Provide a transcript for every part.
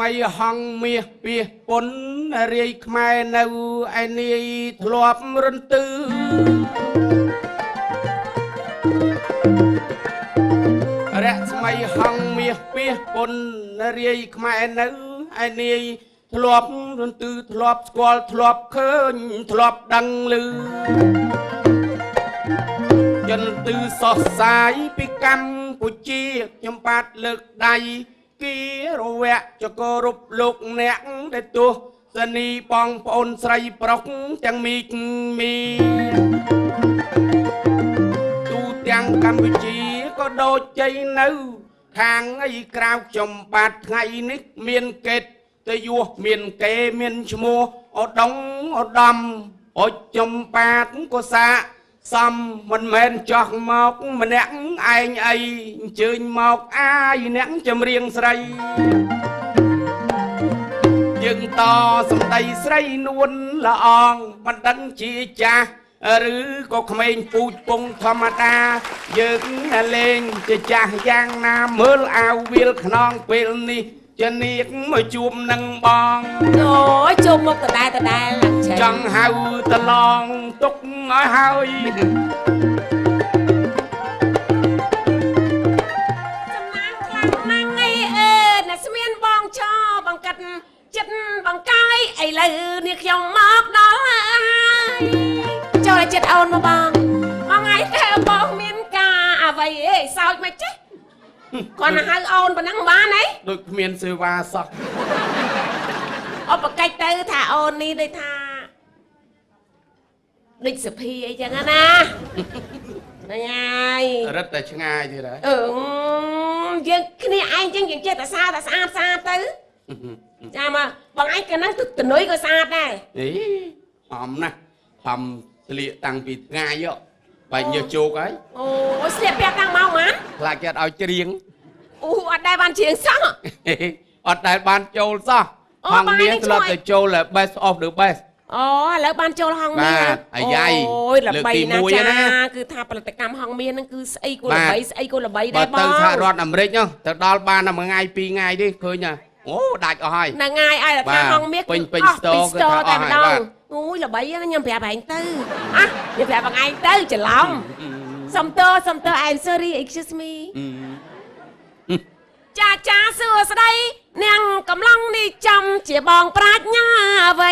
ថ្មីហងមាសពីពុនរាយខ្មែរនៅឯនាយធ្លាប់រន្ទឺរស្មីហងមាសពីពុនរាយខ្មែរនៅឯនាយធ្លាប់រន្ទឺធ្លាប់ស្គាល់ធ្លាប់ឃើញធ្លាប់ដឹងឮយន្តឺសោះសាយពីកម្ពុជាខ្ញុំបាទលើកដៃគីរវៈចករុបលោកអ្នកដែលទោះសនីបងប្អូនស្រីប្រុសទាំងមីទូទាំងកម្ពុជាក៏ដូចជ័យនៅខាងអីក្រៅខ្ញុំបាទថ្ងៃនេះមានកេតទៅយោមានគេមានឈ្មោះឧត្តមឧត្តមអុចខ្ញុំបាទក៏សាសំមិនមែនចោះមកម្នាក់ឯងអីអញ្ជើញមកអាយអ្នកចម្រៀងស្រីយើងតសំដីស្រីនួនល្អងមិនដឹងជាចាស់ឬក៏ក្មេងពូជពងធម្មតាយើងលេងជាចាស់យ៉ាងណាមើលអាវវាលខ្នងពេលនេះជានាគមកជួបនឹងបងអូយជួបមុខតដែលចង់ហៅតឡងទុកឲ្យហើយចំណាំខ្លាំងណាស់អីអ្នកស្មានបងចោបងកាត់ចិត្តបងកាយឥឡូវនេះខ្ញុំមកដល់ហើយចូលចិត្តអូនមកបងថ្ងៃទៅបងមានការអ្វីសោចមកចេះគាត់ហៅអូនប៉ុណ្ណឹងបានអីដូចគ្មានសេវាសោះអបកិច្ចទៅថាអូននេះដូចថាដូចសុភីអីចឹងណាណាយរត់តែឆ្ងាយទៀតហើយយើងគ្នាឯងចឹងយើងចេះតែស្អាតទៅចាំមកបងឯងក៏នឹងទឹកតនុយក៏ស្អាតដែរអីអំណាស់ខំស្លៀកតាំងពីថ្ងៃបែកញើសជោកហើយអូស្លៀកពាក់តាំងមកហ្មងខ្លាចគេអត់ឲ្យច្រៀងអត់ដែលបានច្រៀងសោះអត់ដែលបានចូលសោះហងមាសធ្លាប់ទៅចូល Best of the Best អូឥឡូវបានចូលហងមាសអាយ៉ៃអូយល្បីណាស់ចាគឺថាផលិតកម្មហងមាសហ្នឹងគឺស្អីក៏ល្បីស្អីក៏ល្បីដែរបងទៅសហរដ្ឋអាមេរិកទៅដល់បានតែមួយថ្ងៃពីរថ្ងៃទេឃើញអូដាច់អស់ហើយថ្ងៃឲ្យតែហងមាសពេញស្ទរគឺថាអស់ហើយបាទអូយល្បីណាខ្ញុំប្រាប់ឯងទៅខ្ញុំប្រាប់បងឯងទៅច្រឡំសុំទោស I'm sorry excuse me ចាសួស្ដីនាងកំឡុងនេះចំជាបងប្រាជ្ញាអ្វី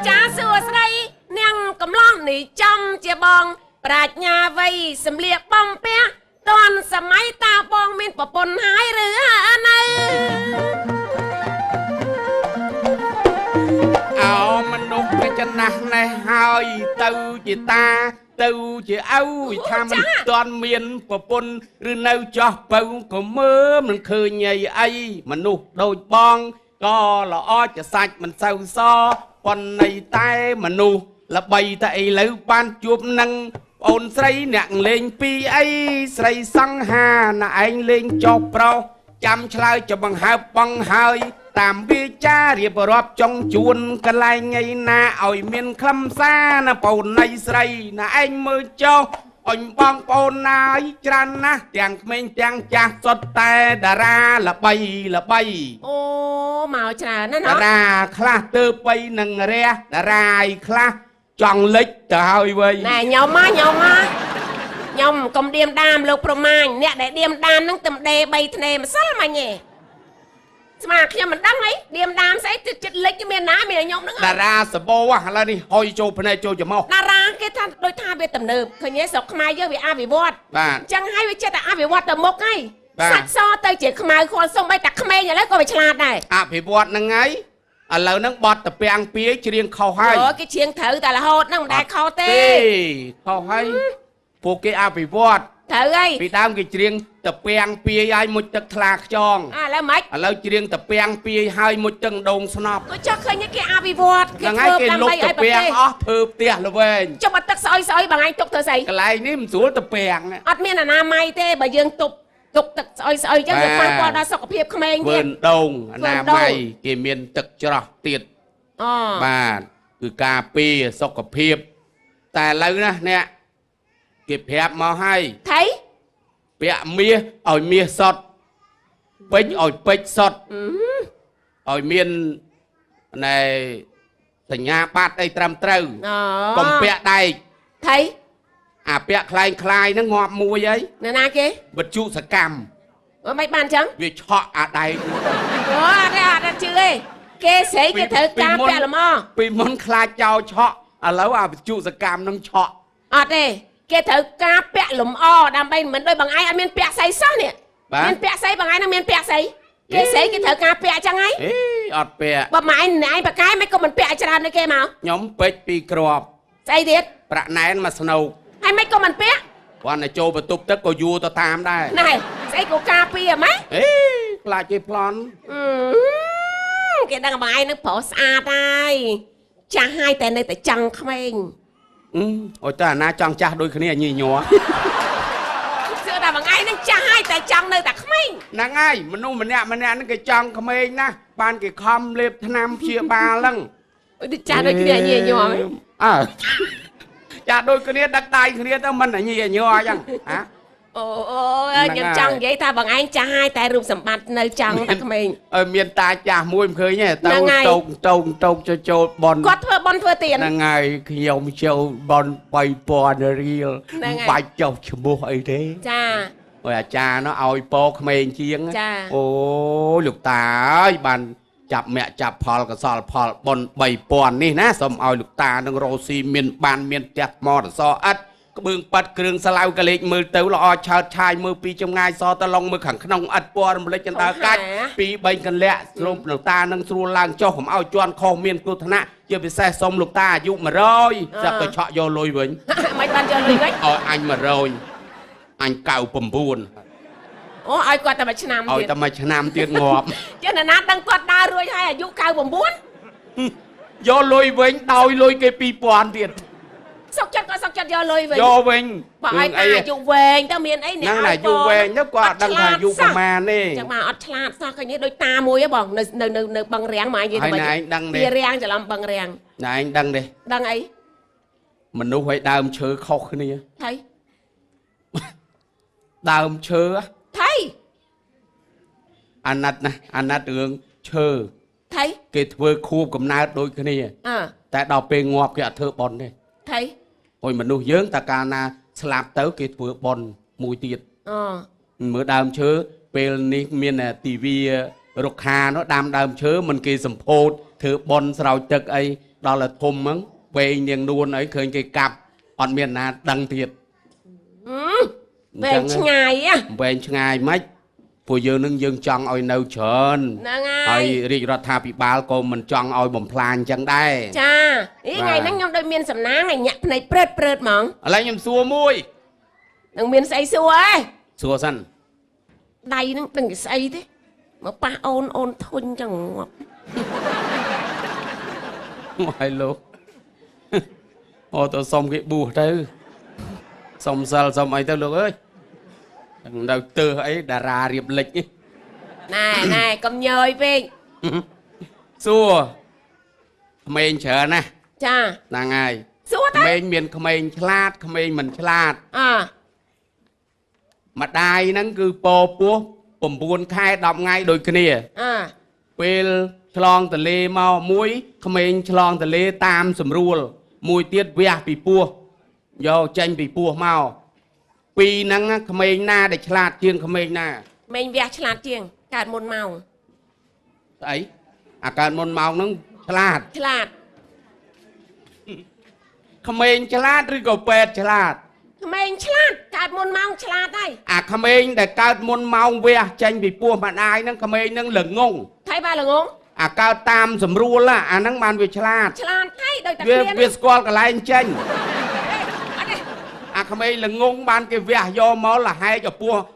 ចាសួស្ដីនាងកំឡុងនេះចំជាបងប្រាជ្ញាអ្វីសម្លៀកបំពាក់តាន់សម័យតើបងមានប្រពន្ធហើយឬនៅអោមនុស្សវាចំណាស់ណេះហើយទៅជាតាទៅជាឪថាមិនទាន់មានប្រពន្ធឬនៅចោះបើក៏មើលមិនឃើញអីមនុស្សដូចបងក៏ល្អជាសាច់មិនសូវសប៉ុន្តែតែមនុស្សល្បីតែឥឡូវបានជួបនឹងអូនស្រីអ្នកលេងពីអីស្រីសង្ហាណាឯងលេងចោះប្រុសចាំឆ្លើយចាំបង្ហើបបងហើយតាមវាចារៀបរាប់ចុងជួនកន្លែងថ្ងៃណាឲ្យមានខ្លឹមសារណាបូនណៃស្រីណាឯងមើលចុះអញបងប្អូនណាយច្រើនណាស់ទាំងក្មេងទាំងចាស់សុទ្ធតែតារាល្បីអូមកច្រើនណាស់តារាខ្លះទៅបីនឹងរះតារាឯខ្លះចង់លិចទៅហើយវិញណែខ្ញុំខ្ញុំកុំឌៀមដាមលោកប្រមាញអ្នកដែលឌៀមដាមហ្នឹងតែដេ3ធ្នេម្សិលមិញឯងស្មាខ្ញុំមិនដឹងអីឌៀមដាមស្អីចិត្តលិចមានណាមានខ្ញុំហ្នឹងតារាសបោឥឡូវនេះហុយចូលភ្នែកចូលច្រមុះតារាគេថាដូចថាវាទំនើបឃើញទេស្រុកខ្មែរយើងវាអភិវឌ្ឍបាទអញ្ចឹងហើយវាចេះតែអភិវឌ្ឍទៅមុខហើយសាច់សទៅជាខ្មៅខលសុំបីតែក្មេងឥឡូវក៏វាឆ្លាតដែរអភិវឌ្ឍហ្នឹងហើយឥឡូវហ្នឹងបត់តពាំងពីច្រៀងខុសហើយគេច្រៀងត្រូវតែរហូតហ្នឹងមិនដែលខុសទេខុសហើយពួកគេអភិវឌ្ឍត្រូវហើយពីដើមគេច្រៀងតពាំងពីឲ្យមុជទឹកថ្លាខ្យងឥឡូវម៉េចឥឡូវច្រៀងតពាំងពីឲ្យមុជទឹកដងស្នប់ក៏ចុះឃើញគេអភិវឌ្ឍគេធ្វើដើម្បីឲ្យប្រទេសអស់ធ្វើផ្ទះល្វែងចុះបើទឹកស្អុយបងឯងទុកធ្វើស្អីកន្លែងនេះមិនស្រួលតពាំងអត់មានអនាម័យទេបើយើងទុកទឹកស្អុយចឹងវាប៉ះពាល់ដល់សុខភាពក្មេងទៀតដងអនាម័យគេមានទឹកច្រោះទៀតបាទគឺការពារសុខភាពតែឥឡូវណាអ្នកគេប្រាប់មកហើយថៃ ព ពាក់មាសឲ្យមាសសុតពេជ្រឲ្យពេជ្រសុតឲ្យមានណែសញ្ញាបត្រអីត្រឹមត្រូវកុំពាក់ដែកថៃអាពាក់ខ្លែងខ្លាយហ្នឹងងាប់មួយអីណែណាគេវិទ្យុសកម្មមិនបានចឹងវាឆក់អាដែកអូអត់ជឿទេគេស្រីគេត្រូវការពាក់ល្មមពីមុនខ្លាចចោលឆក់ឥឡូវអាវិទ្យុសកម្មហ្នឹងឆក់អត់ទេគេត្រូវការពាក់លំអដើម្បីមិនដូចបងឯងអត់មានពាក់ស្អីសោះនេះមានពាក់ស្អីបងឯងនឹងមានពាក់ស្អីគេស្អីគេត្រូវការពាក់ចឹងហីអត់ពាក់បើម៉ែឯងបកែមិនក៏មិនពាក់ច្រើនដូចគេមកខ្ញុំពេជ្រ2គ្រាប់ស្អីទៀតប្រាក់ណែនមកស្នូកហើយមិនក៏មិនពាក់គាត់ទៅចូលបន្ទប់ទឹកក៏យួរទៅតាមដែរណែស្អីក៏ការពារម៉េចខ្លាចគេប្លន់គេដឹងបងឯងនឹងប្រុសស្អាតហើយចាស់ហើយតែនៅតែចង់ក្មេងអូយតើអាណាចង់ចាស់ដូចគ្នាញីញ័រជឿថាបងឯងនឹងចាស់ហើយតែចង់នៅតែក្មេងហ្នឹងហើយមនុស្សម្នាក់ហ្នឹងគេចង់ក្មេងណាបានគេខំលេបថ្នាំព្យាបាលហ្នឹងដូចចាស់ដូចគ្នាញីញ័រចាស់ដូចគ្នាដឹកដៃគ្នាទៅមិនញីញ័រអញ្ចឹងហ៎អូខ្ញុំចង់និយាយថាបងឯងចាស់ហើយតែរូបសម្បត្តិនៅចង់តែក្មេងមានតាចាស់មួយមិនឃើញទេទៅតោកចូលបនគាត់ធ្វើបនធ្វើទៀនហ្នឹងហើយខ្ញុំចូលបន3000រៀលបាច់ចុះឈ្មោះអីទេចាអូយអាចារ្យនោះឲ្យពោក្មេងជាងអូលោកតាអើយបានចាប់មាក់ចាប់ផលកសលផលបន3000នេះណាសូមឲ្យលោកតានឹងរស់ស៊ីមានបានមានផ្ទះថ្មសសអិតក្បឿងប៉ាត់គ្រឿងស្លាវកលេចមើលទៅល្អឆើតឆាយមើលពីចម្ងាយសតឡងមើលខាងក្នុងអិតពណ៌រំលេចចន្ទើកាច់2 3កន្លាក់ស្លុំលោកតានឹងស្រួលឡើងចុះកុំឲ្យជន់ខុសមានគ្រោះថ្នាក់ជាពិសេសសុំលោកតាអាយុ100ចាប់ទៅឆក់យកលុយវិញមិនបានយកលុយវិញឲ្យអញ100អញ99អូឲ្យគាត់តែមួយឆ្នាំទៀតឲ្យតែមួយឆ្នាំទៀតងាប់ចេះណាស់ដឹងគាត់ដើររួចហើយអាយុ99យកលុយវិញដោយលុយគេ2000ទៀតសុកចិត្តក៏សុកចិត្តយកលុយវិញយកវិញបើឲ្យតាអាយុវែងទៅមានអីអ្នកហ្នឹងអាយុវែងទៅគាត់ដឹងថាអាយុប្រមាណទេចឹងមកអត់ឆ្លាតសោះឃើញនេះដូចតាមួយហ៎បងនៅបឹងរាំងមកនិយាយទៅវិញឯងដឹងទេពីរាំងច្រឡំបឹងរាំងឯងដឹងទេដឹងអីមនុស្សឲ្យដើមឈើខុសគ្នាថៃដើមឈើថៃអាណិតណាអាណិតរឿងឈើថៃគេធ្វើខួបកំណើតដូចគ្នាតែដល់ពេលងាប់គេអត់ធ្វើបន់ទេថៃហួយមនុស្សយើងតើកាលណាស្លាប់ទៅគេធ្វើបន់មួយទៀតមើលដើមឈើពេលនេះមានទីវារុក្ខានោះដាំដើមឈើមិនគេសម្ពោធធ្វើបន់ស្រោចទឹកអីដល់តែធំហ្នឹងវែងនាងនួនអីឃើញគេកាប់អត់មានណាដឹងទៀតវែងឆ្ងាយវែងឆ្ងាយម៉េចពួកយើងនឹងយើងចង់ឲ្យនៅច្រើនហ្នឹងហើយរាជរដ្ឋាភិបាលក៏មិនចង់ឲ្យបំផ្លាញចឹងដែរចាថ្ងៃហ្នឹងខ្ញុំដូចមានសំណាងឲ្យញាក់ភ្នែកព្រឹតហ្មងឥឡូវខ្ញុំសួរមួយនឹងមានស្អីសួរហ៎សួរសិនដៃហ្នឹងដឹងស្អីទេមកប៉ះអូនធុញចឹងងាប់ហើយលោកអូទៅសុំគេបួសទៅសុំសិលសុំអីទៅលោកអើយនៅទើសអីតារារៀបលិចណែកុំញយពេកសួរក្មេងច្រើនណាចាហ្នឹងហើយសួរតើក្មេងមានក្មេងឆ្លាតក្មេងមិនឆ្លាតម្ដាយហ្នឹងគឺពោពោះ9ខែ10ថ្ងៃដូចគ្នាពេលឆ្លងទលេមកមួយក្មេងឆ្លងទលេតាមស្រួលមួយទៀតវះពីពោះយកចេញពីពោះមកពីហ្នឹងក្មេងណាដែលឆ្លាតជាងក្មេងណាក្មេងវះឆ្លាតជាងកើតមុនម៉ោងស្អីអាកើតមុនម៉ោងហ្នឹងឆ្លាតក្មេងឆ្លាតឬក៏ពេទ្យឆ្លាតក្មេងឆ្លាតកើតមុនម៉ោងឆ្លាតហើយអាក្មេងដែលកើតមុនម៉ោងវះចេញពីពោះម្ដាយហ្នឹងក្មេងហ្នឹងល្ងងថៃបានល្ងងអាកើតតាមស្រួលអាហ្នឹងបានវាឆ្លាតថៃដោយតែវាស្គាល់កន្លែងចេញអាក្មេងល្ងងបានគេវះយកមកលហែក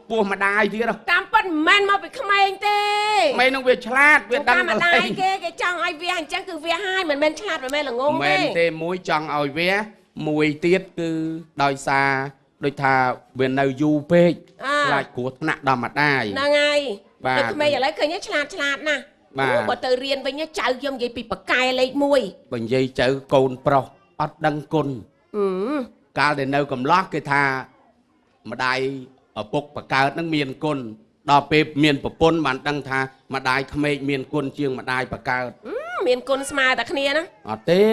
ពោះម្ដាយទៀតតាមពិតមិនមែនមកពីក្មេងទេក្មេងនឹងវាឆ្លាតវាដឹងកន្លែងគេចង់ឲ្យវះអញ្ចឹងគឺវះហើយមិនមែនឆ្លាតមិនមែនល្ងងទេមិនទេមួយចង់ឲ្យវះមួយទៀតគឺដោយសារដូចថាវានៅយូរពេកខ្លាចគ្រោះថ្នាក់ដល់ម្ដាយហ្នឹងហើយតែក្មេងឥឡូវឃើញឆ្លាតណាស់បើទៅរៀនវិញចៅខ្ញុំនិយាយពីបកែលេខ1បើនិយាយចៅកូនប្រុសអត់ដឹងគុណកាលដែលនៅកំឡោះគេថាម្ដាយ ពុកបកើតនឹងមានគុណដល់ពេលមានប្រពន្ធបានដឹងថាម្ដាយក្មេកមានគុណជាងម្ដាយបកើត មានគុណស្មើតែគ្នាណា អត់ទេ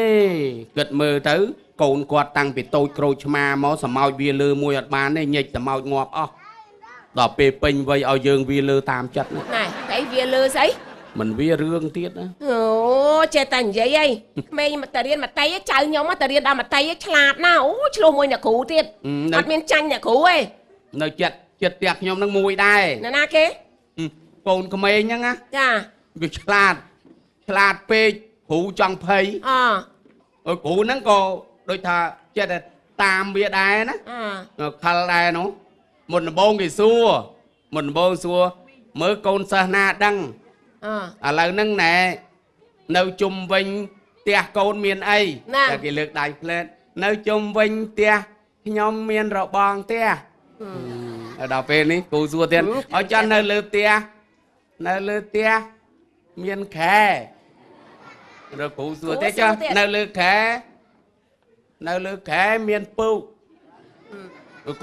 គិតមើលទៅកូនគាត់តាំងពីតូចក្រូចឆ្មាមកសម្ោចវាលើមួយអត់បានទេញិចសម្ោចងាប់អស់ដល់ពេលពេញវ័យឲ្យយើងវាលើតាមចិត្តណា ណែតែវាលើស្អី មិនវារឿងទៀតណា អូចេះតែនិយាយអីក្មេងមកតែរៀនមកតៃចៅខ្ញុំមកតែរៀនដល់មកតៃឆ្លាតណាអូឆ្លោះមួយអ្នកគ្រូទៀតអត់មានចាញ់អ្នកគ្រូទេ នៅចិត្តផ្ទះខ្ញុំនឹងមួយដែរ ណាណាគេ កូនក្មេងហ្នឹងណា ចា វាឆ្លាតពេកគ្រូចង់ភ័យ អ គ្រូហ្នឹងក៏ដូចថាចិត្តតែតាមវាដែរណា ខលដែរនោះមុនដំបូងគេសួរមើលកូនសិស្សណាដឹង ឥឡូវហ្នឹងណែនៅជុំវិញផ្ទះកូនមានអីតែគេលើកដៃផ្លែតនៅជុំវិញផ្ទះខ្ញុំមានរបងផ្ទះដល់ពេលនេះគ្រូសួរទៀតឲ្យចាស់នៅលើផ្ទះមានខែរកគ្រូសួរទៀតចាស់នៅលើខែមានពូក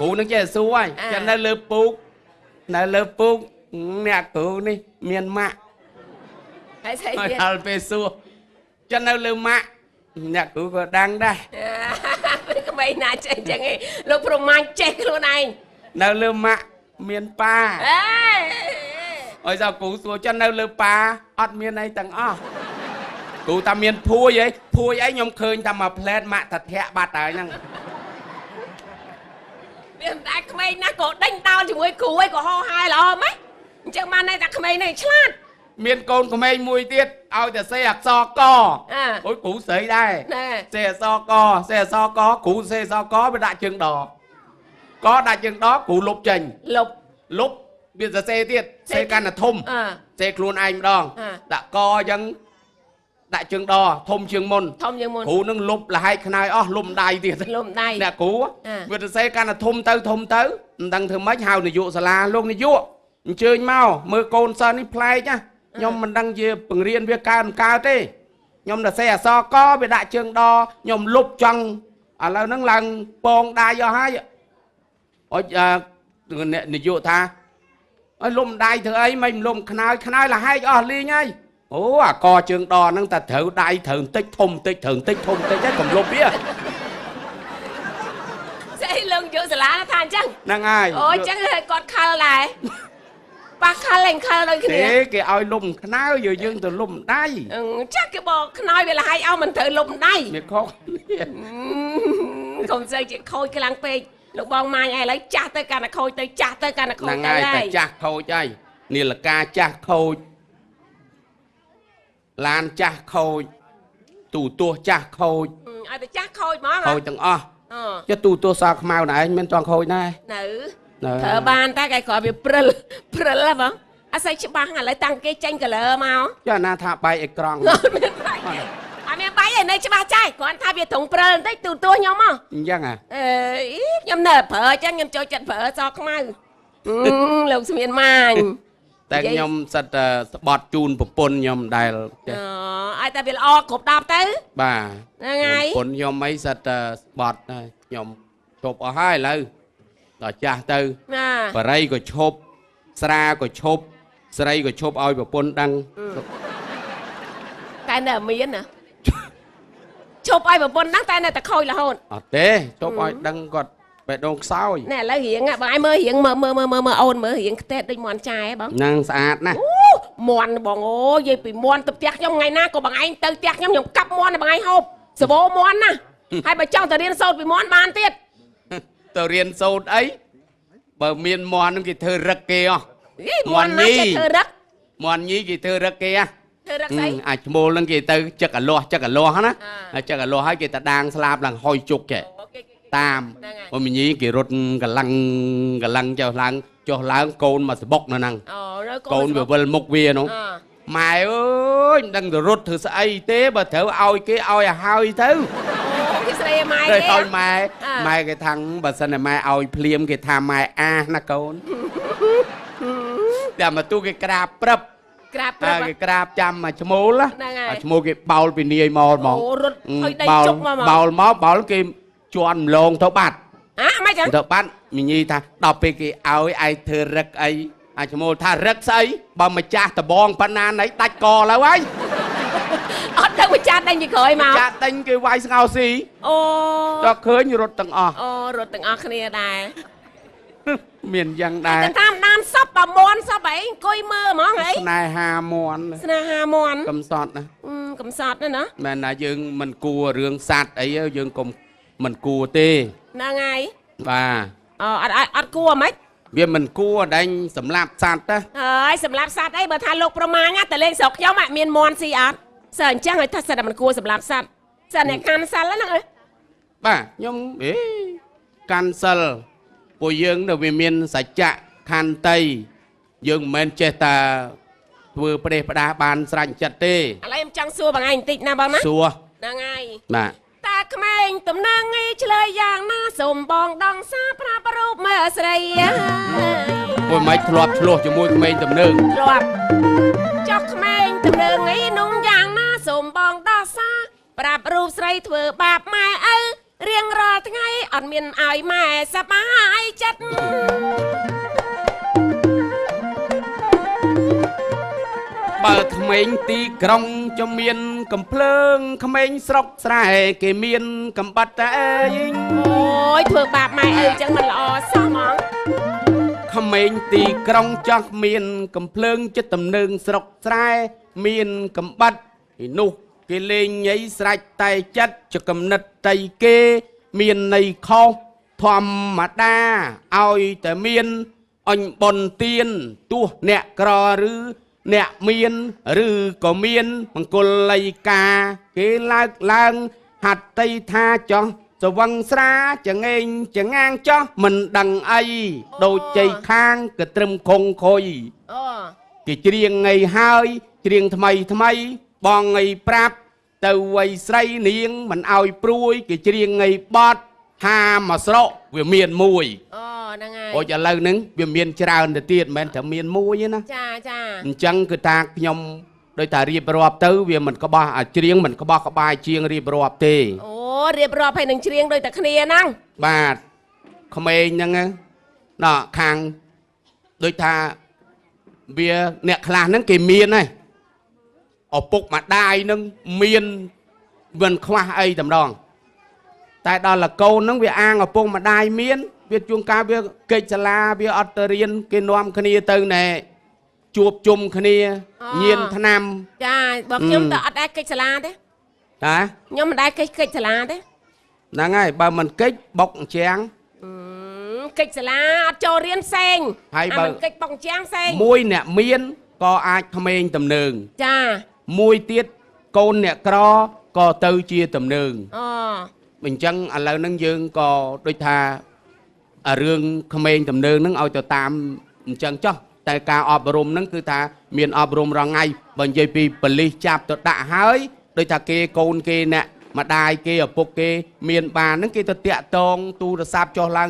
គ្រូនឹងចេះសួរហើយចាស់នៅលើពូកអ្នកគ្រូនេះមានម៉ាក់ ហើយស្អីទៀត ដល់ពេលសួរចាស់នៅលើម៉ាក់អ្នកគ្រូក៏ដឹងដែរ ក្មេងណាចេះចឹងឯងលោកប្រមាញ់ចេះខ្លួនឯង នៅលើម៉ាក់មានប៉ា អេ ឲ្យsaoគ្រូសួរចាស់នៅលើប៉ាអត់មានអីទាំងអស់គ្រូថាមានភួយអីខ្ញុំឃើញតែមួយផ្លែតម៉ាក់តាធាក់បាត់ហើយហ្នឹង វាតែក្មេងណាក៏ដេញដោលជាមួយគ្រូឯងក៏ហោហាយល្អម៉េចអញ្ចឹងបានតែក្មេងនេះឆ្លាត មានកូនក្មេងមួយទៀតឲ្យតែសេអក្សរកអូយគ្រូស្រីដែរសេអក្សរកគ្រូសេអក្សរកវាដាក់ជើងដកដាក់ជើងដគ្រូលុបចេញលុបវាសរសេរទៀតសេកាន់តែធំសេខ្លួនឯងម្ដងដាក់កអញ្ចឹងដាក់ជើងដធំជាងមុនគ្រូនឹងលុបលហែកខ្នើយអស់លុំដៃទៀតអ្នកគ្រូវាសរសេរកាន់តែធំទៅមិនដឹងធ្វើម៉េចហៅនាយកសាលាលោកនាយកអញ្ជើញមកមើលកូនសិស្សនេះប្លែកណាខ្ញុំមិនដឹងជាបង្រៀនវាកើតទេខ្ញុំតែសេអក្សរកវាដាក់ជើងដខ្ញុំលុបចង់ឥឡូវហ្នឹងឡើងពងដៃអស់ហើយអុចនាយកថាអើលុំដៃធ្វើអីមិនលុំខ្នើយលហែកអស់លីងហើយអូអាកជើងដហ្នឹងតែត្រូវដៃត្រូវបន្តិចធំបន្តិចហើយកុំលុបវា ស្អីលឹងយកសាលាថាអញ្ចឹង ហ្នឹងហើយ អូអញ្ចឹងគាត់ខលដែរប៉ះខលឡើងខលដូចគ្នា ទេគេឲ្យលុំខ្នើយយើងទៅលុំដៃ ចាស់គេบอกខ្នើយវាលហែកឲ្យមិនត្រូវលុំដៃ វាខុស កុំស្អីជាខូចខ្លាំងពេកលោកបងម៉ាញឯងឥឡូវចាស់ទៅកាន់តែខូចទៅចាស់ទៅកាន់តែខូច ហ្នឹង ទៅ ហើយ ហើ តែ យ ចាស់ខូចហើយនាឡិកាចាស់ខូចឡានចាស់ខូចទូទស្សន៍ចាស់ខូច ឲ្យតែចាស់ខូចហ្មង ខូចទាំងអស់ចុះទូទស្សន៍សខ្មៅណែឯងមិនចង់ខូចដែរ នៅធ្វើបានតែគេគាត់វាព្រិលហ៎បងអត់ស្អីច្បាស់ឥឡូវតាំងគេចេញ color មក ចាណាថាបែកអេក្រង់ អត់មានបាយឯនៅច្បាស់ចាយគាត់ថាវាត្រង់ព្រិលបន្តិចទូទស្សន៍ខ្ញុំមក អញ្ចឹងហ៎ អេខ្ញុំនៅប្រើអញ្ចឹងខ្ញុំចូលចិត្តប្រើសខ្មៅលោកស្មៀនម៉ាញ តែខ្ញុំសិតតែស្បត់ជូនប្រពន្ធខ្ញុំដែលចេះ ឲ្យតែវាល្អគ្រប់10ទៅ បាទ ហ្នឹងហើយ ប្រពន្ធខ្ញុំអីសិតតែស្បត់ហើយខ្ញុំឈប់អស់ហើយឥឡូវដល់ចាស់ទៅ ណា បរិយក៏ឈប់ស្រាក៏ឈប់ស្រីក៏ឈប់ឲ្យប្រពន្ធដឹង តែនៅមានណាឈប់ឲ្យប្រពន្ធហ្នឹងតែនៅតែខូចរហូត អត់ទេឈប់ឲ្យដឹងគាត់បេះដូងខ្សោយ ណែឥឡូវរៀងបងឯងមើលរៀងមើលអូនមើលរៀងខ្ទេតដូចមន់ចាយហ៎បង ហ្នឹងស្អាតណាស់ មន់បងអូយនិយាយពីមន់ទៅផ្ទះខ្ញុំថ្ងៃណាក៏បងឯងទៅផ្ទះខ្ញុំកាប់មន់ឲ្យបងឯងហូបសបោមន់ណាហើយបើចង់ទៅរៀនសូត្រពីមន់បានទៀត ទៅរៀនសូត្រអីបើមានមន់នឹងគេធ្វើរឹកគេអស់ មន់ណាចេះធ្វើរឹក មន់ញីគេធ្វើរឹកគេហ៎ ធ្វើរឹកស្អី អាចឈ្មោលនឹងគេទៅចឹកអលាស់ណាហើយចឹកអលាស់ហើយគេទៅដាងស្លាប់ឡើងហុយជុកគេតាមអូមីញីគេរត់កលាំងចុះឡើងកូនមកសបុកនៅហ្នឹង កូនវាវិលមុខវានោះម៉ែអើយមិនដឹងទៅរត់ធ្វើស្អីទេបើត្រូវឲ្យគេឲ្យឲ្យហើយទៅ គេស្រីម៉ែ គេ គេ ឲ្យម៉ែគេថាំងបើសិនតែម៉ែឲ្យភ្លាមគេថាម៉ែអាសណាកូនតែមកទូគេក្រាបព្រឹប ក្រាបព្រឹប គេក្រាបចាំមកឈ្មោល ហ្នឹងហើយ ឈ្មោលគេបោលពីនាយមកហ្មង អូរត់ឲ្យដៃជុកមក បោលគេជន់ម្លងទៅបាត់ ไม่จัง Thợ bắt mình nhi ta đọc về cái áo ấy ai thơ rực ấy ai cho mô tha rực ấy bà mà cha tà bong bà nàn ấy tạch cò là ấy អត់ដឹងវិចារតែញីក្រោយមក cha tinh cái vai sang ao xí អូ cho khơi như rốt tầng ọ អូរត់ទាំងអស់គ្នាដែរ miền dân តែ đài តាមដានសពប្រមន់សពអីអង្គុយមើលហ្មងអី này hà mòn ស្នេហាមន់ cầm sọt nè កំសត់ណាណា mà là dương mình cua rương sạt ấy dương cùng mình cua tê ហ្នឹងហើយ và អត់គួរហ្មង vì mình cua đánh sầm lạp sạt á ហើយសម្រាប់សត្វអីបើថាលោកប្រមាញតែលេងស្រុកខ្ញុំមានមន់ស៊ីអត់សើអញ្ចឹងឲ្យថាសត្វមិនគួរសម្រាប់សត្វសត្វអ្នកកាន់សត្វហ្នឹង bà nhưng ế cancel của dương là vì miền sạch chạ khan tây dương men che ta vừa bê đá bàn sành chặt tê ឥឡូវខ្ញុំចង់សួរបងឯងបន្តិចណាបងណា xua ហ្នឹងហើយ nè តាក្មេងតំណាងឯឆ្លើយយ៉ាងណាសូមបងដងសាប្រាប់រូបមើលស្រី ôi mấy lọp lụa cho môi mình tầm nương ធ្លាប់ចុះក្មេងតំណាងឯនោះយ៉ាងណាសូមបងដោះសាប្រាប់រូបស្រីធ្វើបាបម៉ែឪរៀងរាល់ថ្ងៃអត់មានឲ្យម៉ែសប្បាយចិត្ត បើក្មេងទីក្រុងចំមានកំភ្លើងក្មេងស្រុកស្រែគេមានកំបាត់តែឯង អូយធ្វើបាបម៉ែឪចឹងមិនល្អសោះហ្មង ក្មេងទីក្រុងចោះមានកំភ្លើងចិត្តតំណើងស្រុកស្រែមានកំបាត់ឯនោះគេលេងញ៉ៃស្រេចតែចិត្តចកំណត់តៃគេមានន័យខុសធម្មតាឲ្យតែមានអញបនទៀនទោះអ្នកក្រឬ អ្នកមានឬក៏មានមង្គលលីកាគេលើកឡើងហាត់តីថាចោះស្វឹងស្រាចងេងចងាងចោះមិនដឹងអីដូចជ័យខាងក៏ត្រឹមខុងខុយ អូ គេច្រៀងងៃហើយច្រៀងថ្មីថ្មីបងងៃប្រាប់ទៅវ័យស្រីនាងមិនឲ្យព្រួយគេច្រៀងងៃបត់ហាមកស្រកវាមានមួយ អូហ្នឹងហើយ អូឥឡូវហ្នឹងវាមានច្រើនទៅទៀតមិនមែនតែមានមួយទេណា ចាចា អញ្ចឹងគឺថាខ្ញុំដោយតែរៀបរាប់ទៅវាមិនក្បោះអាច្រៀងមិនក្បោះក្បាយជាងរៀបរាប់ទេ អូរៀបរាប់ឲ្យនឹងច្រៀងដូចតែគ្នាហ្នឹង បាទក្មេងហ្នឹងណោះខាងដូចថាវាអ្នកខ្លះហ្នឹងគេមានហើយឪពុកម្ដាយហ្នឹងមានមិនខ្វះអីតែម្ដងតែដល់លកូនហ្នឹងវាអាងឪពុកម្ដាយមានវាជួងកាលវាកិច្ចសាលាវាអត់ទៅរៀនគេនាំគ្នាទៅណែជួបជុំគ្នាញៀនឆ្នាំ ចាបើខ្ញុំទៅអត់ដែរកិច្ចសាលាទេ តា ខ្ញុំមិនដែរកិច្ចសាលាទេ ហ្នឹងហើយបើមិនកិច្ចបុកអញ្ចាំង កិច្ចសាលាអត់ចូលរៀនផ្សេង ហើយបើ កិច្ចបុកអញ្ចាំងផ្សេង មួយអ្នកមានក៏អាចក្មេងតំណើង ចា មួយទៀតកូនអ្នកក្រក៏ទៅជាតំណើង អូ អញ្ចឹងឥឡូវហ្នឹងយើងក៏ដូចថារឿងក្មេងតំណើងហ្នឹងឲ្យទៅតាមអញ្ចឹងចុះតែការអប់រំហ្នឹងគឺថាមានអប់រំរងថ្ងៃបើនិយាយពីប៉ូលីសចាប់ទៅដាក់ហើយដូចថាគេកូនគេអ្នកម្ដាយគេឪពុកគេមានបានហ្នឹងគេទៅតាក់តងទូរស័ព្ទចុះឡើង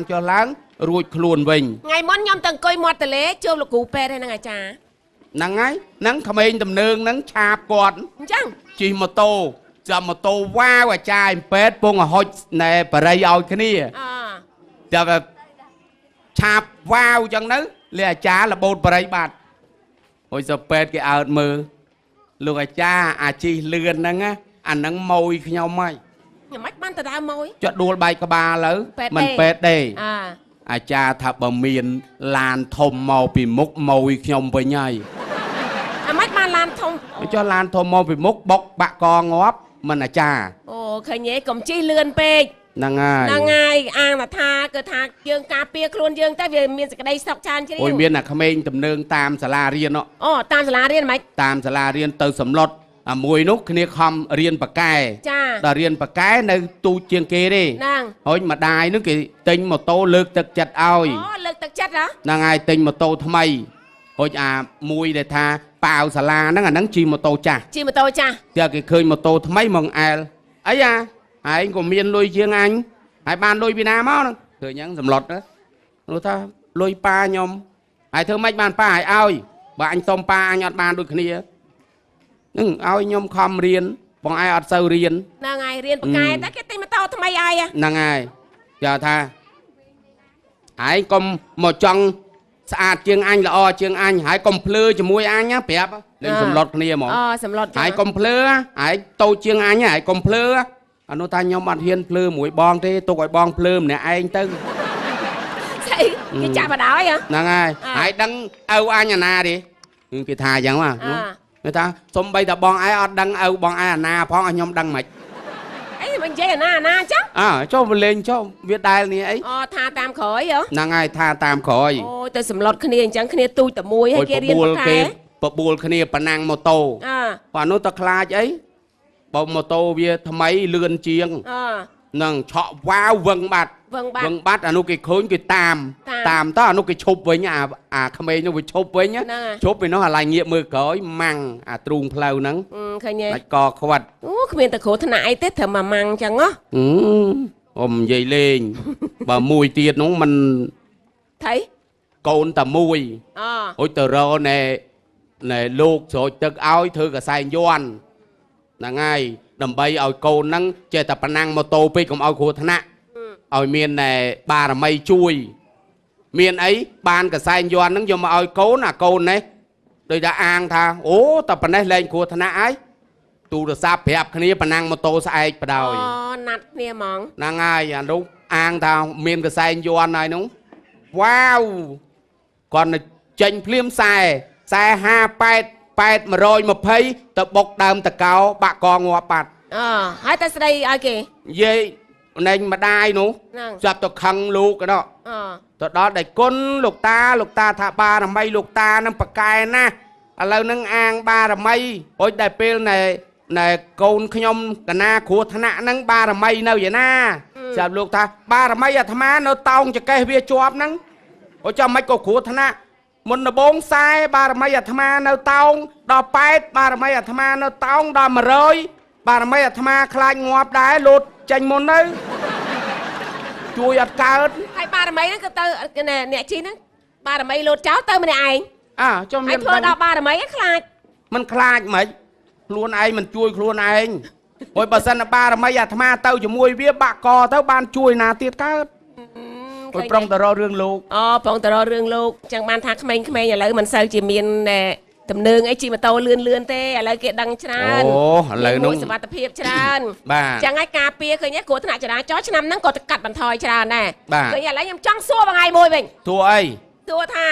រួចខ្លួនវិញ ថ្ងៃមុនខ្ញុំទៅអង្គុយមាត់ទន្លេជួបលោកគ្រូពេទ្យហ្នឹងអាចារ្យ ហ្នឹងហើយហ្នឹងក្មេងតំណើងហ្នឹងឆាបគាត់ អញ្ចឹង ជិះម៉ូតូចាំម៉ូតូវ៉ាវអាចារ្យពេទ្យពងឲ្យហុចណែបរិយឲ្យគ្នា អ ចាំឆាបវ៉ាវអញ្ចឹងទៅលេអាចារ្យលបូតបរិយបាត់ហុយសពេទ្យគេអើតមើលលោកអាចារ្យអាជីលឿនហ្នឹងណាអាហ្នឹងម៉ួយខ្ញុំហើយ ខ្ញុំមិនបានទៅដើមមក ចុះដួលបែកក្បាលទៅ ពេទ្យ មិន ទេ ពេទ្យទេ អ អាចារ្យថាបើមានឡានធំមកពីមុខម៉ួយខ្ញុំវិញហើយ អាមិនបានឡានធំ ចុះឡានធំមកពីមុខបុកបាក់កងាប់មិនអាចារ្យ អូឃើញទេកុំជិះលឿនពេក ហ្នឹងហើយ ហ្នឹងហើយអាងថាគឺថាយើងការពារខ្លួនយើងទៅវាមានសេចក្តីសុខច្រើនជ្រាវ អូយមានអាក្មេងតំណើងតាមសាលារៀន អូតាមសាលារៀនហ្មង តាមសាលារៀនទៅសំឡុតអាមួយនោះគ្នាខំរៀនប៉ាកែ ចា ដល់រៀនប៉ាកែនៅទូចជាងគេទេ ហ្នឹង ហើយម្ដាយនោះគេទិញម៉ូតូលើកទឹកចិត្តឲ្យ អូលើកទឹកចិត្តហ៎ ហ្នឹងហើយទិញម៉ូតូថ្មីហើយអាមួយដែលថាប៉ាវសាលាហ្នឹងអាហ្នឹងជិះម៉ូតូចាស់ ជិះម៉ូតូចាស់ តែគេឃើញម៉ូតូថ្មីមកអែលអីអាឯងក៏មានលុយជាងអញហើយបានលុយពីណាមកហ្នឹងឃើញហ្នឹងសំឡុតនោះថាលុយប៉ាខ្ញុំហើយធ្វើម៉េចបានប៉ាឲ្យបើអញសុំប៉ាអញអត់បានដូចគ្នានឹងឲ្យខ្ញុំខំរៀនបងឯងអត់សូវរៀន ហ្នឹងហើយរៀនប៉ាកែតែគេទិញម៉ូតូថ្មីឲ្យ ហ្នឹងហើយចាថា ហើយកុំមកចង់ស្អាតជាងអញល្អជាងអញហើយកុំភ្លឺជាមួយអញប្រាប់លេងសម្លុតគ្នាហ្មងសម្លុតហើយកុំភ្លឺហើយតូចជាងអញហើយកុំភ្លឺអានោះថាខ្ញុំអត់ហ៊ានភ្លឺមួយបងទេទុកឲ្យបងភ្លឺម្នាក់ឯងទៅស្អីគេចាក់បដ ாய் ហ្នឹងហើយដឹងឪអញអាណាទេគេថាអញ្ចឹងហ៎គេថាសំបីតាបងឯងអត់ដឹងឪបងឯងអាណាផងឲ្យខ្ញុំដឹងមិនអីមិននិយាយអាណាអញ្ចឹងចុះវាលេងចុះវាដែលនេះអីថាតាមក្រោយហ្នឹងហើយថាតាមក្រោយអូទៅសម្លុតគ្នាអញ្ចឹងគ្នាទូចតែមួយឲ្យគេរៀនគេបបួលគ្នាប៉ណាំងម៉ូតូបើនោះតខ្លាចអីបើម៉ូតូវាថ្មីលឿនជាងនឹងឆក់វ៉ាវវឹងបាត់អានោះគេឃើញគេតាមតអានោះគេឈប់វិញអាក្មេងនោះវាឈប់វិញឈប់ពីនោះអាឡៃងាកមើលក្រោយម៉ាំងអាទ្រូងផ្លូវហ្នឹងឃើញទេដាច់កខ្វាត់អូគ្មានតែគ្រោះថ្នាក់អីទេត្រូវមកម៉ាំងអញ្ចឹងហ៎អ៊ំនិយាយលេងបើមួយទៀតនោះมันថៃកូនតែមួយហូចទៅរណែលោកស្រោចទឹកឲ្យធ្វើកសែងយ័ន្តហ្នឹងហើយដើម្បីឲ្យកូនហ្នឹងចេះតែប្រណាំងម៉ូតូពេកកុំឲ្យគ្រោះថ្នាក់ឲ្យមានបារមីជួយមានអីបានកសែងយ័ន្តហ្នឹងយកមកឲ្យកូនអាកូននេះដូចថាអាងថាអូតែប៉ុណ្ណេះលែងគ្រោះថ្នាក់ហើយទូរស័ព្ទប្រាប់គ្នាប្រណាំងម៉ូតូស្អែកបដ ாய் ណាត់គ្នាហ្មងហ្នឹងហើយអានោះអាងថាមានកសែងយ័ន្តហើយនោះវ៉ាវគាត់ចេញភ្លាម40 50 80 120ទៅបុកដើមតកោបាក់កងាប់បាត់ហើយតែស្ដីឲ្យគេនិយាយណែងម្ដាយនោះចាប់ទៅខឹងលោកណោះទៅដល់ដៃគុណលោកតាថាបារមីលោកតានឹងប្រកែណាស់ឥឡូវនឹងអាងបារមីហូចតែពេលណែកូនខ្ញុំកណាគ្រោះថ្នាក់ហ្នឹងបារមីនៅឯណាចាប់លោកថាបារមីអាត្មានៅតោងចកេះវាជាប់ហ្នឹងហូចចាំមិនក៏គ្រោះថ្នាក់មុនដំបង40បារមីអាត្មានៅតោងដល់80បារមីអាត្មានៅតោងដល់100បារមីអាត្មាខ្លាចងាប់ដែរលោតចេញមុនទៅជួយអត់កើតហើយបារមីហ្នឹងក៏ទៅអ្នកជីហ្នឹងបារមីលោតចោលទៅម្នាក់ឯងចុះមានធ្វើដល់បារមីខ្លាចមិនខ្លាចមិនខ្លួនឯងមិនជួយខ្លួនឯងហួយបើសិនបារមីអាត្មាទៅជាមួយវាបាក់កទៅបានជួយណាទៀតកើតប្រុងតររឿងលោកប្រុងតររឿងលោកចឹងបានថាក្មេងៗឥឡូវមិនសូវជាមានតំណើងអីជិះម៉ូតូលឿនទេឥឡូវគេដឹងច្រើនឥឡូវនោះសុវត្ថិភាពច្រើនចឹងហើយការពារឃើញគ្រោះថ្នាក់ចរាចរណ៍ឆ្នាំហ្នឹងក៏កាត់បន្ថយច្រើនដែរឃើញឥឡូវខ្ញុំចង់សួរបងឯងមួយវិញសួរអីសួរថា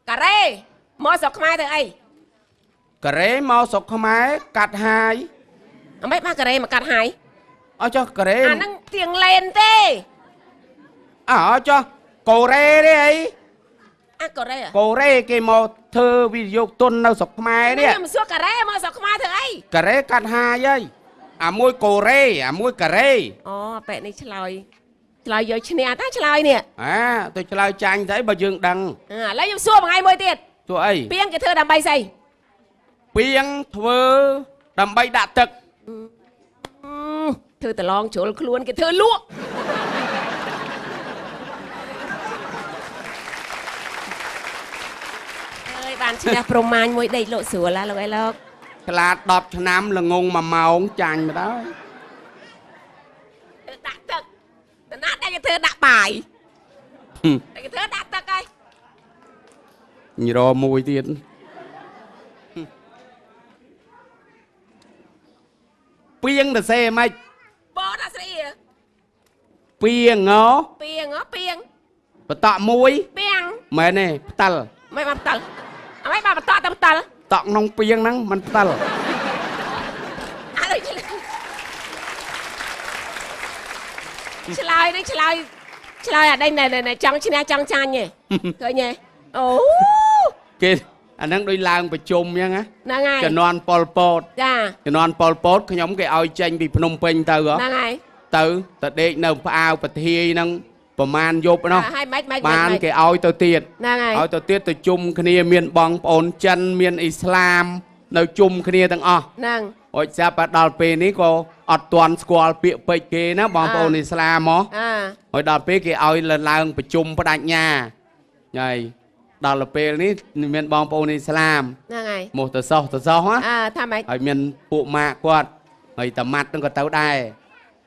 ការ៉េមកស្រុកខ្មែរទៅអីការ៉េមកស្រុកខ្មែរកាត់ហាយអមេបានការ៉េមកកាត់ហាយចុះការ៉េអាហ្នឹងទៀងលេនទេចុះកូរ៉េទេអីកូរ៉េគេមកធ្វើវីដេអូទុននៅស្រុកខ្មែរនេះខ្ញុំសួរការ៉េមកស្រុកខ្មែរធ្វើអីការ៉េកាត់ហាយហើយអាមួយកូរ៉េអាមួយការ៉េប៉ែនេះឆ្លើយយកឈ្នះតាឆ្លើយនេះទៅឆ្លើយចាញ់ទៅបើយើងដឹងឥឡូវខ្ញុំសួរបងឯងមួយទៀតសួរអីពីងគេធ្វើដើម្បីស្អីពីងធ្វើដើម្បីដាក់ទឹកធ្វើតឡងជ្រុលខ្លួនគេធ្វើលក់បានឈ្នះប្រមាញមួយដេកលោកស្រួលឡាលោកអីលោកក្លាត10ឆ្នាំល្ងង1ម៉ោងចាញ់មកដល់ដាក់ទឹកតណាតែគេធ្វើដាក់បាយតែគេធ្វើដាក់ទឹកហើយញរមួយទៀតពីងទៅសេមិនបងដាក់ស្រីពីងបតក់មួយពីងមែនទេផ្តិលមិនបានផ្តិលអីបានបតក់តែផ្តិលតក់ក្នុងពីងហ្នឹងមិនផ្តិលឥឡូវឆ្លើយនេះឆ្លើយអាđâyណែចង់ឈ្នះចង់ចាញ់ទេឃើញទេអូគេអាហ្នឹងដូចឡើងប្រជុំអញ្ចឹងហ្នឹងហើយជំនាន់ប៉ុលពតចាជំនាន់ប៉ុលពតខ្ញុំគេឲ្យចេញពីភ្នំពេញទៅហ្នឹងហើយទៅដេកនៅផ្អាវប្រធាយហ្នឹងប្រមាណយប់នោះបានគេឲ្យទៅទៀតហ្នឹងហើយឲ្យទៅទៀតទៅជុំគ្នាមានបងប្អូនចិនមានអ៊ីស្លាមនៅជុំគ្នាទាំងអស់ហ្នឹងអុចចាប់ដល់ពេលនេះក៏អត់ទាន់ស្គាល់ពាក្យពេចគេណាបងប្អូនអ៊ីស្លាមមកហើយដល់ពេលគេឲ្យឡើងប្រជុំបដិញ្ញាហើយដល់ពេលនេះមានបងប្អូនអ៊ីស្លាមហ្នឹងហើយមកទៅសោះថាម៉េចហើយមានពួកម៉ាក់គាត់ហើយតាម៉ាត់ហ្នឹងក៏ទៅដែរ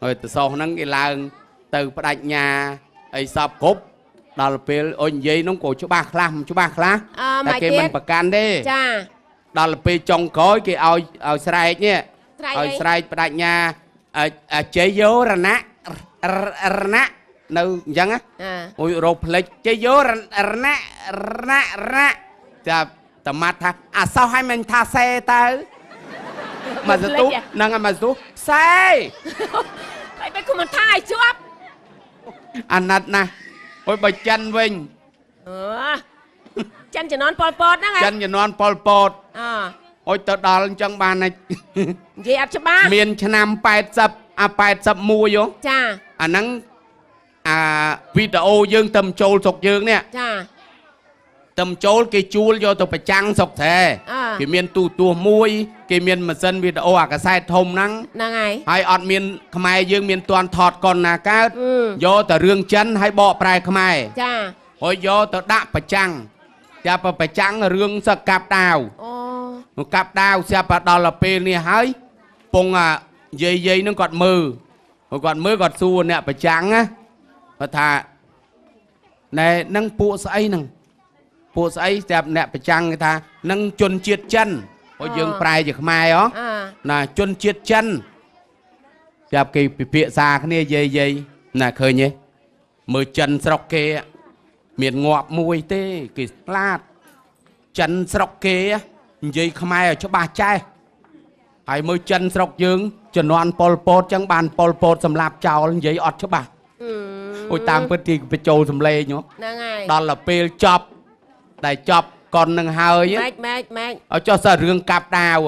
ហើយទៅសោះហ្នឹងគេឡើងទៅបដិញ្ញាអីសពគ្រប់ ដល់ពេលអូននិយាយនោះក៏ច្បាស់ខ្លះមិនច្បាស់ខ្លះ មក គេ ទៀត មិនប្រកាន់ទេ ចា ដល់ពេលចុងក្រោយគេឲ្យស្រែកនេះ ស្រែក ឲ្យ អី ស្រែកបដញ្ញាជ័យយោរណៈរណៈនៅអញ្ចឹងណា អូយរោគផ្លេចជ័យយោរណៈចាប់តម៉ាត់ថាអាសោះឲ្យមិនថាសេទៅមកសទុហ្នឹងមកសទុសេ ហើយបែរគុំថាឲ្យជាប់ អាណិតណាស់អូយបើចិនវិញ ចិនជំនាន់ប៉ុលពតហ្នឹង ចិនជំនាន់ប៉ុលពត អូយទៅដល់អញ្ចឹងបានតែ និយាយអត់ច្បាស់ មានឆ្នាំ80 81ហ៎ ចា អាហ្នឹងវីដេអូយើងទៅចូលស្រុកយើងនេះ ចា ទៅចូលគេជួលយកទៅប្រចាំងស្រុកត្រែគេមានទូទស្សន៍មួយគេមានម៉ាស៊ីនវីដេអូអាកាសែតធំហ្នឹង ហ្នឹងហើយ ហើយអត់មានខ្មែរយើងមានតាន់ថតកុនណាកើតយកតែរឿងចិនហើយបកប្រែខ្មែរ ចា ហើយយកទៅដាក់ប្រចាំងចាប់ប្រចាំងរឿងសកាប់ដាវ អូ កាប់ដាវស្រាប់ដល់ពេលនេះហើយពងយាយហ្នឹងគាត់មើលគាត់សួរអ្នកប្រចាំងណាគាត់ថាណែនឹងពួកស្អីហ្នឹងពួកស្អីស្រាប់អ្នកប្រចាំងគេថានឹងជនជាតិចិនហើយយើងប្រែជាខ្មែរហ៎ណាជនជាតិចិនស្រាប់គេពិភាក្សាគ្នាយាយណាឃើញទេមើលចិនស្រុកគេមានងាប់មួយទេគេស្លាតចិនស្រុកគេនិយាយខ្មែរឲ្យច្បាស់ចេះហើយមើលចិនស្រុកយើងជំនាន់ប៉ុលពតចឹងបានប៉ុលពតសម្លាប់ចោលនិយាយអត់ច្បាស់អូយតាមពិតទីបញ្ចូលសម្លេងហ្នឹងហើយ ដល់ពេលចប់តែចប់កុននឹងហើយម៉េចឲ្យចុះសើរឿងកាប់ដាវ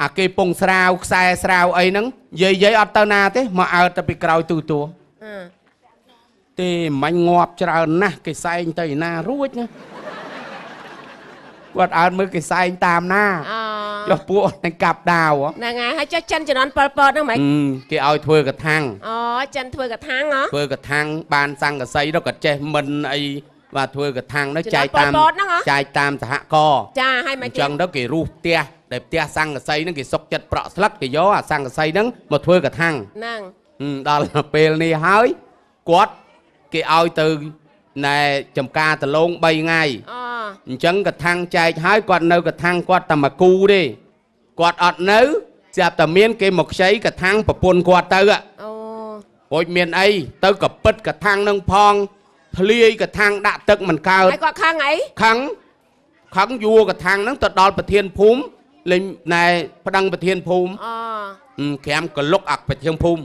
អាគេពងស្រាវខ្សែស្រាវអីហ្នឹងយាយអត់ទៅណាទេមកអើតទៅពីក្រោយទូទួទេមាញ់ងាប់ច្រើនណាស់គេសែងទៅណារួចណាគាត់អើតមើលគេសែងតាមណាចុះពួកនឹងកាប់ដាវហ្នឹងហើយហើយចុះចិនជំនាន់ប៉ុលពតហ្នឹងម៉េច គេឲ្យធ្វើកថាំង ចិនធ្វើកថាំងហ៎ ធ្វើកថាំងបានសង្កសីដល់ក៏ចេះមិនអីបាទធ្វើកថាំងនោះចែកតាមសហគមន៍ ចាហើយមក អញ្ចឹងទៅគេរុះផ្ទះដែលផ្ទះសង្កសីហ្នឹងគេសុកចិត្តប្រក់ស្លឹកគេយកអាសង្កសីហ្នឹងមកធ្វើកថាំង ហ្នឹង ដល់ពេលនេះហើយគាត់គេឲ្យទៅណែចំការដលង3ថ្ងៃអញ្ចឹងកថាំងចែកហើយគាត់នៅកថាំងគាត់តែមកគូទេគាត់អត់នៅចាប់តែមានគេមកខ្ចីកថាំងប្រពន្ធគាត់ទៅអូយមានអីទៅកពិតកថាំងនឹងផងធ្លាយកថាំងដាក់ទឹកមិនកើតហើយគាត់ខឹងអីខឹងយួរកថាំងហ្នឹងទៅដល់ប្រធានភូមិលេងណែប្តឹងប្រធានភូមិក្រាំកលុកអប្រធានភូមិ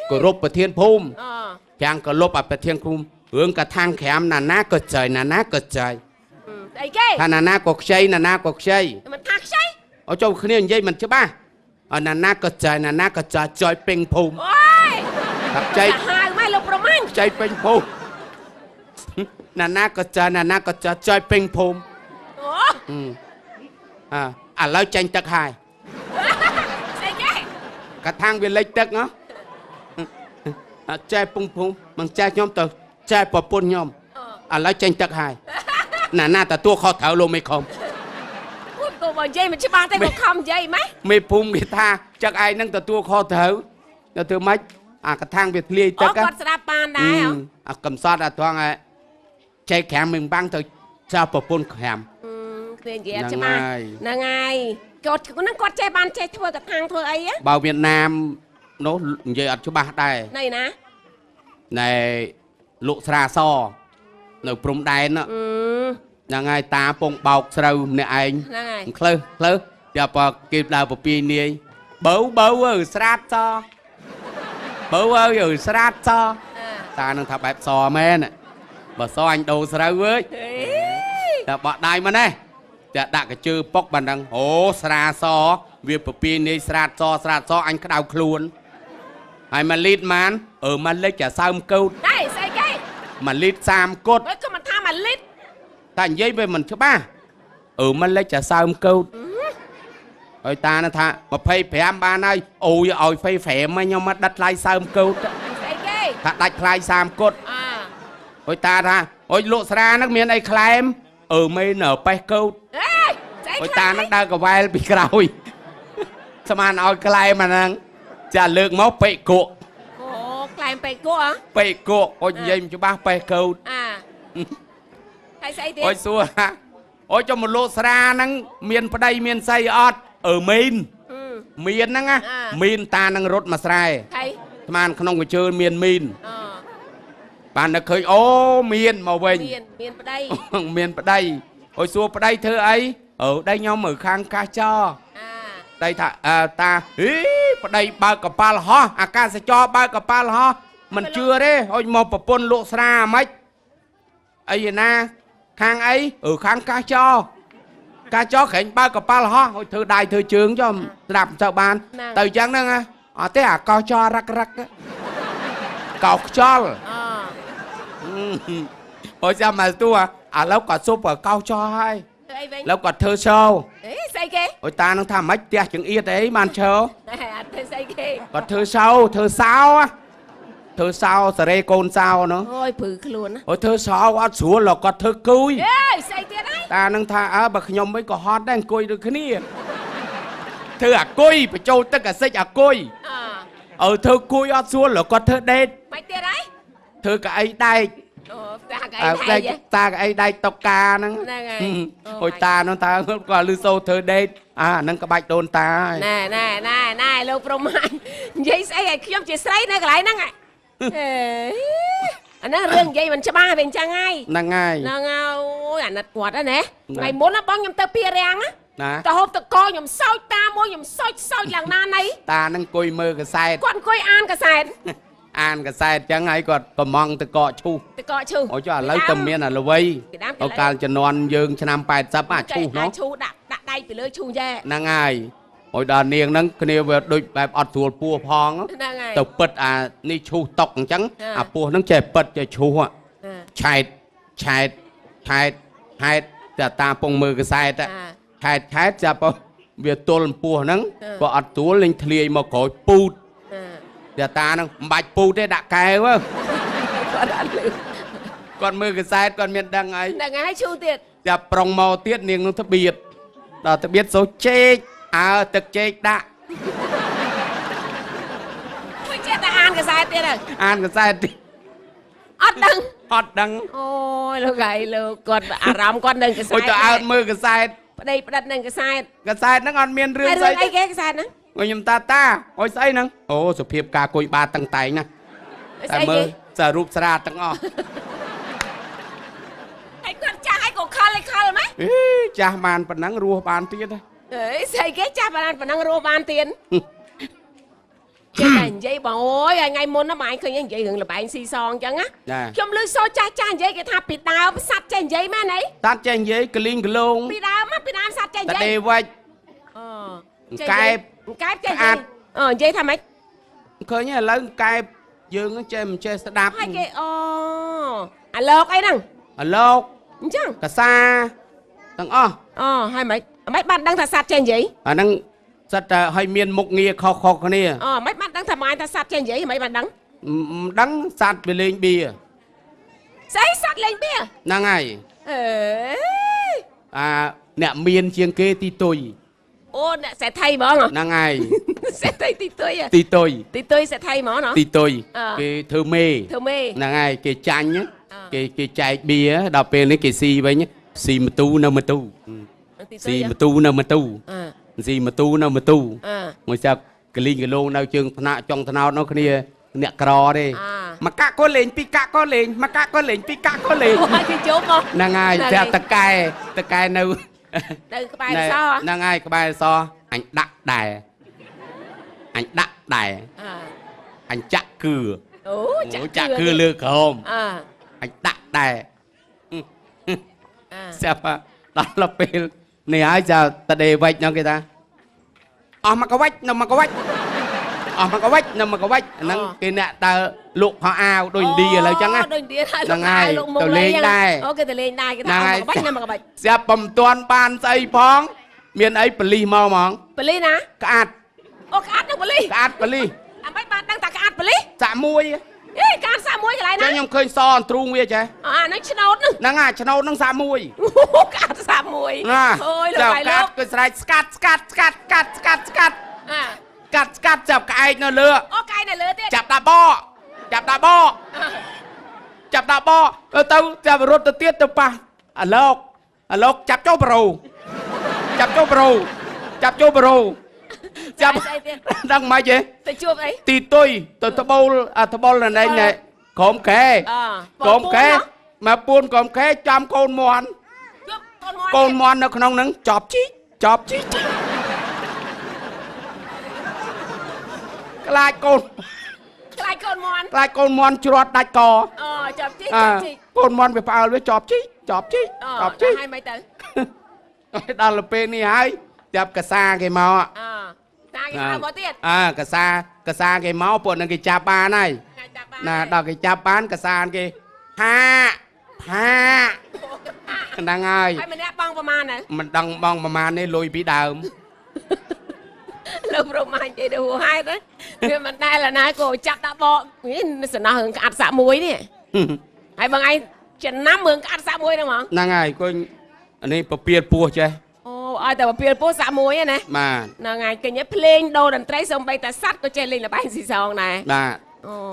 គោរពប្រធានភូមិក្រាំកលុបអប្រធានភូមិរឿងកថាំងក្រាំណាក៏ចៃណាក៏ចៃអីគេថាណាក៏ខ្ចីណាក៏ខ្ចីមិនថាខ្ចីអូចូលគ្នានិយាយមិនច្បាស់ណាក៏ចៃណាក៏ចៃចយពេញភូមិអូយថាចៃហៅម៉ែលោកប្រមាញ់ចៃពេញភូមិណាក៏ចៃណាក៏ចយពេញភូមិឥឡូវចាញ់ទឹកហើយស្អីគេកថាំងវាលិចទឹកហ៎ចែពងភូមិមិនចែខ្ញុំទៅចែប្រពន្ធខ្ញុំឥឡូវចាញ់ទឹកហើយណាទទួលខុសត្រូវលោកមេខំក៏មកនិយាយមិនច្បាស់ទេក៏ខំនិយាយម៉េចមេភូមិគេថាចឹកឯងនឹងទទួលខុសត្រូវទៅធ្វើម៉េចអាកថាំងវាធ្លាយទឹកគាត់ស្ដាប់បានដែរអាកំសត់អាត្រង់ចែកក្រាមមិនបាំងទៅចោលប្រពន្ធក្រាមឃើញនិយាយច្បាស់ហ្នឹងហើយគាត់ហ្នឹងគាត់ចេះបានចេះធ្វើកថាំងធ្វើអីបើវៀតណាមនោះនិយាយអត់ច្បាស់ដែរណៃណាណែលក់ស្រាសនៅព្រំដែនហ្នឹងហើយតាពងបោកស្រូវម្នាក់ឯងហ្នឹងហើយក្លើចាប់គេដើរពពាយនាយបើស្រាតសបើស្រាតសតានឹងថាបែបសមែនបើសអញដូរស្រូវអើយតែបក់ដៃមកណែចាដាក់កញ្ជើពុកបានដឹងអូស្រាសវាពពាយនាយស្រាតសអញក្តៅខ្លួនហើយមួយលីត្រម៉ានមួយលិចចាសើមកោតដែរស្អីគេមួយលីត្រ30គត់ក៏មិនថាមួយលីត្រតែនិយាយវាមិនច្បាស់មួយលិចចាសើមកោតហើយតានឹងថា25បានហើយអូយឲ្យហ្វេហ្វ្រេមខ្ញុំមកដិតថ្លៃសើមកោតស្អីគេថាដាច់ថ្លៃ30គត់ហើយតាថាអូយលក់ស្រាហ្នឹងមានអីក្លែមមេនៅប៉េះកោតហើយតានឹងដើរកវ៉ែលពីក្រោយស្មានឲ្យក្លែមអាហ្នឹងចាលើកមកពេកគក់ក្លែម ពេកហ៎ ពេកកអូនិយាយមិនច្បាស់ពេកោត ហើយស្អីទៀត អូសួរអូចុះមកលោកស្រាហ្នឹងមានប្តីមានស្អីអត់មីនមានហ្នឹងណាមីនតានឹងរត់មកស្រែ ហើយ ស្មានក្នុងកញ្ជើមានមីនបានតែឃើញអូមានមកវិញ មានប្តី មានប្តីអូសួរប្តីធ្វើអីដៃខ្ញុំមើលខាងកាសចរដៃថាតាប្តីបើកកប៉ាល់ហោះអាកាសចរបើកកប៉ាល់ហោះមិនជឿទេអូមកប្រពន្ធលោកស្រាហ្មិចអីណាខាងអីខាងកាសចរក្រែងបើកកប៉ាល់ហោះអូធ្វើដៃធ្វើជើងចុះស្ដាប់ទៅបានទៅអញ្ចឹងហ្នឹងអត់ទេអាកោចររឹករឹកកោខ្យល់អូចាំមកទួឥឡូវគាត់ស៊ុបកោចរហើយ អីវិញ แล้วគាត់ធ្វើឈោ ស្អីគេ អូតានឹងថាមិនផ្ទះចង្អៀតអីបានឈោ អត់ធ្វើស្អីគេ គាត់ធ្វើសោធ្វើសោធ្វើសោសរេកូនសោនោះ អូយព្រឺខ្លួនណា អូធ្វើសោអត់ស្រួលគាត់ធ្វើគួយ ស្អីទៀតហើយ តានឹងថាបើខ្ញុំវិញក៏ហត់ដែរអង្គុយដូចគ្នាធ្វើអាគុយបញ្ចូលទឹកអាសិចអាគុយធ្វើគួយអត់ស្រួលគាត់ធ្វើដេក មិនទៀតហើយ ធ្វើកៅអីដែក តាកៅអីដែកតុកកាហ្នឹង ហ្នឹងហើយ អូយតានោះតាគាត់លឺសូធ្វើដេកហ្នឹងក្បាច់ដូនតាហើយ ណែលោកប្រមាញនិយាយស្អីឲ្យខ្ញុំជាស្រីនៅកន្លែងហ្នឹងអាហ្នឹងរឿងនិយាយមិនច្បាស់វិញចឹងហើយ ហ្នឹងហើយ ហ្នឹងអូយអាណិតគាត់ហ្នឹងណាថ្ងៃមុនណាបងខ្ញុំទៅពីរាំងណា ណា ទៅហូបតកខ្ញុំសោចតាមួយខ្ញុំសោចឡើងណាណី តានឹងអង្គុយមើលកសែត គាត់អង្គុយអានកសែត អានកសែតចឹងហើយគាត់កំងតកឈូស តកឈូស អូចុះឥឡូវតែមានអាល្វីអូកាលជំនាន់យើងឆ្នាំ80អាឈូសនោះ ឈូសដាក់ដៃពីលើឈូសយ៉ែ ហ្នឹងហើយអូយដល់នាងហ្នឹងគ្នាវាដូចបែបអត់ស្រួលពោះផង ហ្នឹងហើយ ទៅពិតអានេះឈូសតុកអញ្ចឹងអាពោះហ្នឹងចេះពិតចេះឈូសឆែតតែតាពងមើលកសែតឆែតចាប់វាទល់ពោះហ្នឹងក៏អត់ទួលលេងធ្លាយមកក្រោយពូត តែតាហ្នឹងមិនបាច់ពូទេដាក់កែវគាត់មើលកសែតគាត់មានដឹងហើយ ហ្នឹងហើយឈូសទៀត តែប្រុងមកទៀតនាងនឹងត្បៀតដល់ត្បៀតសូចេកទឹកចេកដាក់ មួយចេះតែអានកសែតទៀតហើយ អានកសែតទៀត អត់ដឹង អូយលោកហើយលោកគាត់អារម្មណ៍គាត់នឹងកសែត អូយទៅអើតមើលកសែត ប្តីផ្ដិតនឹងកសែត កសែតហ្នឹងអត់មានរឿង ហើយ ស្អី រឿងអីគេកសែតហ្នឹង ខ្ញុំតាអូយស្អីហ្នឹងអូសុភាពការគួយបាតតឹងតែងណា ស្អីគេ សាររូបស្រាទាំងអស់ ហើយគាត់ចាស់ហើយក៏ខលម៉េច ចាស់បានប៉ុណ្ណឹងរស់បានទៀត ស្អីគេចាស់បានប៉ុណ្ណឹងរស់បានទៀតចេះតែនិយាយបងអូយថ្ងៃមុនណាបងឯងឃើញនិយាយរឿងលបែងស៊ីសងអញ្ចឹងណាខ្ញុំលឺសូចាស់និយាយគេថាពីដើមសัตว์ចេះនិយាយមែនអី តាត់ចេះនិយាយកលីងកលង ពីដើមសัตว์ចេះនិ តា យាយ ដេវិច កែប ចេះនិយាយនិយាយថាម៉េច ឃើញឥឡូវកែបយើងចេះមិនចេះស្ដាប់ ហើយគេអាលោកអីហ្នឹង អាលោក អញ្ចឹង កសាទាំងអស់ ហើយម៉េចបានដឹងថាសัตว์ចេះនិយាយ អាហ្នឹងសិតតែឲ្យមានមុខងារខុសគ្នា ម៉េចបានដឹងថាម៉ែថាសัตว์ចេះនិយាយម៉េចបានដឹង ដឹងសัตว์វាលេងបៀ ស្អីសัตว์លេងបៀ ហ្នឹងហើយ អេ អ្នកមានជាងគេទីទុយ អូអ្នកសេដ្ឋីហ្មង ហ្នឹងហើយ សេដ្ឋីទីទុយ ទីទុយ សេដ្ឋីហ្មងណ៎ ទីទុយគេធ្វើមេ មេ ហ្នឹងហើយគេចាញ់គេចែកបៀដល់ពេលនេះគេស៊ីវិញស៊ីមទូនៅមទូស៊ីមទូនៅមទូស៊ីមទូនៅមទូមួយសាប់កលីងកលងនៅជើងថ្នាក់ចុងថ្នោតនោះគ្នាអ្នកក្រទេមកកាក់ក៏លេងពីរកាក់ក៏លេងមកកាក់ក៏លេងពីរកាក់ក៏លេង ហើយគេជុំមក ហ្នឹងហើយតែតកែនៅ នៅក្បែរស ហ្នឹងហើយក្បែរសអញដាក់ដែរអញចាក់គឺ អូ ចាក់គឺលើក្រោមអញដាក់ដែរស្រាប់ដល់ពេលនេះហើយចាតដេវិចហ្នឹងគេថាអស់មកកវិចនៅមកកវិចហ្នឹងគេអ្នកដើរលក់ខោអាវដូចឥណ្ឌាឥឡូវចឹងណា ដូចឥណ្ឌាហើយ ហ្នឹងហើយទៅលេងដែរ អូគេទៅលេងដែរគេថាមកកបាច់ណាមកកបាច់ ស្រាប់បំទាន់បានស្អីផងមានអីបលិសមកហ្មង បលីណា ក្អាត់ អូក្អាត់នឹងបលី ក្អាត់បលិស អាមិនបានដឹងថាក្អាត់បលី សាក់មួយ ក្អាត់សាក់មួយកន្លែង ចឹ ណា ងខ្ញុំឃើញសអន្ទ្រូងវាចេះ អាហ្នឹងឆ្នោតហ្នឹង ហ្នឹងហើយឆ្នោតហ្នឹងសាក់មួយ ក្អាត់សាក់មួយ ណា អូយលោកហើយលោក គឺស្រែកស្កាត់ចាប់ក្អែកនៅលើ អូកែនៅលើទៀត ចាប់ដាក់បក จับดาบอจับดาบอเต้าจับรถเตี้ยเต้าป่ะอะโลกจับเจ้าโปรจับเจ้าโปรจับเจ้าโปรจับดังมาเจ ទៅជួបអី ตีตุยตัวทบอลทบอลอะไรเนี่ยขอมแกขอมแกมาปูนขอมแกจำโกนมอนโกนมอนในขนมนั้นจอบชี้กลายโกน ខ្លាចកូនមន់ กลายโกนมอนจรดดัดกอ អូចាប់ជី โกนมอนไปเปล่าเลยจอบชี้ ហើយមិនទៅ ดันละเปนี่ให้จับกระซาแกเมาอ่ะ តាគេហៅមកទៀត กระซาแกเมาปวดนั่นแกจับปลาไง ចាប់បាន น่ะดอกแกจับปานกระซานแกผ้าดังไง ហើយម្នាក់បងប្រមាណហ្នឹង มันดังบ้องประมาณนี้ลุยปีดาว លោកប្រមាណគេទៅហើយទៅវាមិនដែលណាគោចាប់ដាក់បកនេះសំណោះរឿងក្អាត់សាក់មួយនេះហើយបងឯងចំណាំរឿងក្អាត់សាក់មួយហ្នឹងហ្មង นั่งไงก็อันนี้ปะเปียดปัวใช่ អូឲ្យតែពៀលពោះសាក់មួយណា มา ហ្នឹងហើយឃើញភ្លេងដូរតន្ត្រីសំបីតែសัตว์ក៏ចេះលេងល្បែងស៊ីសងដែរ มา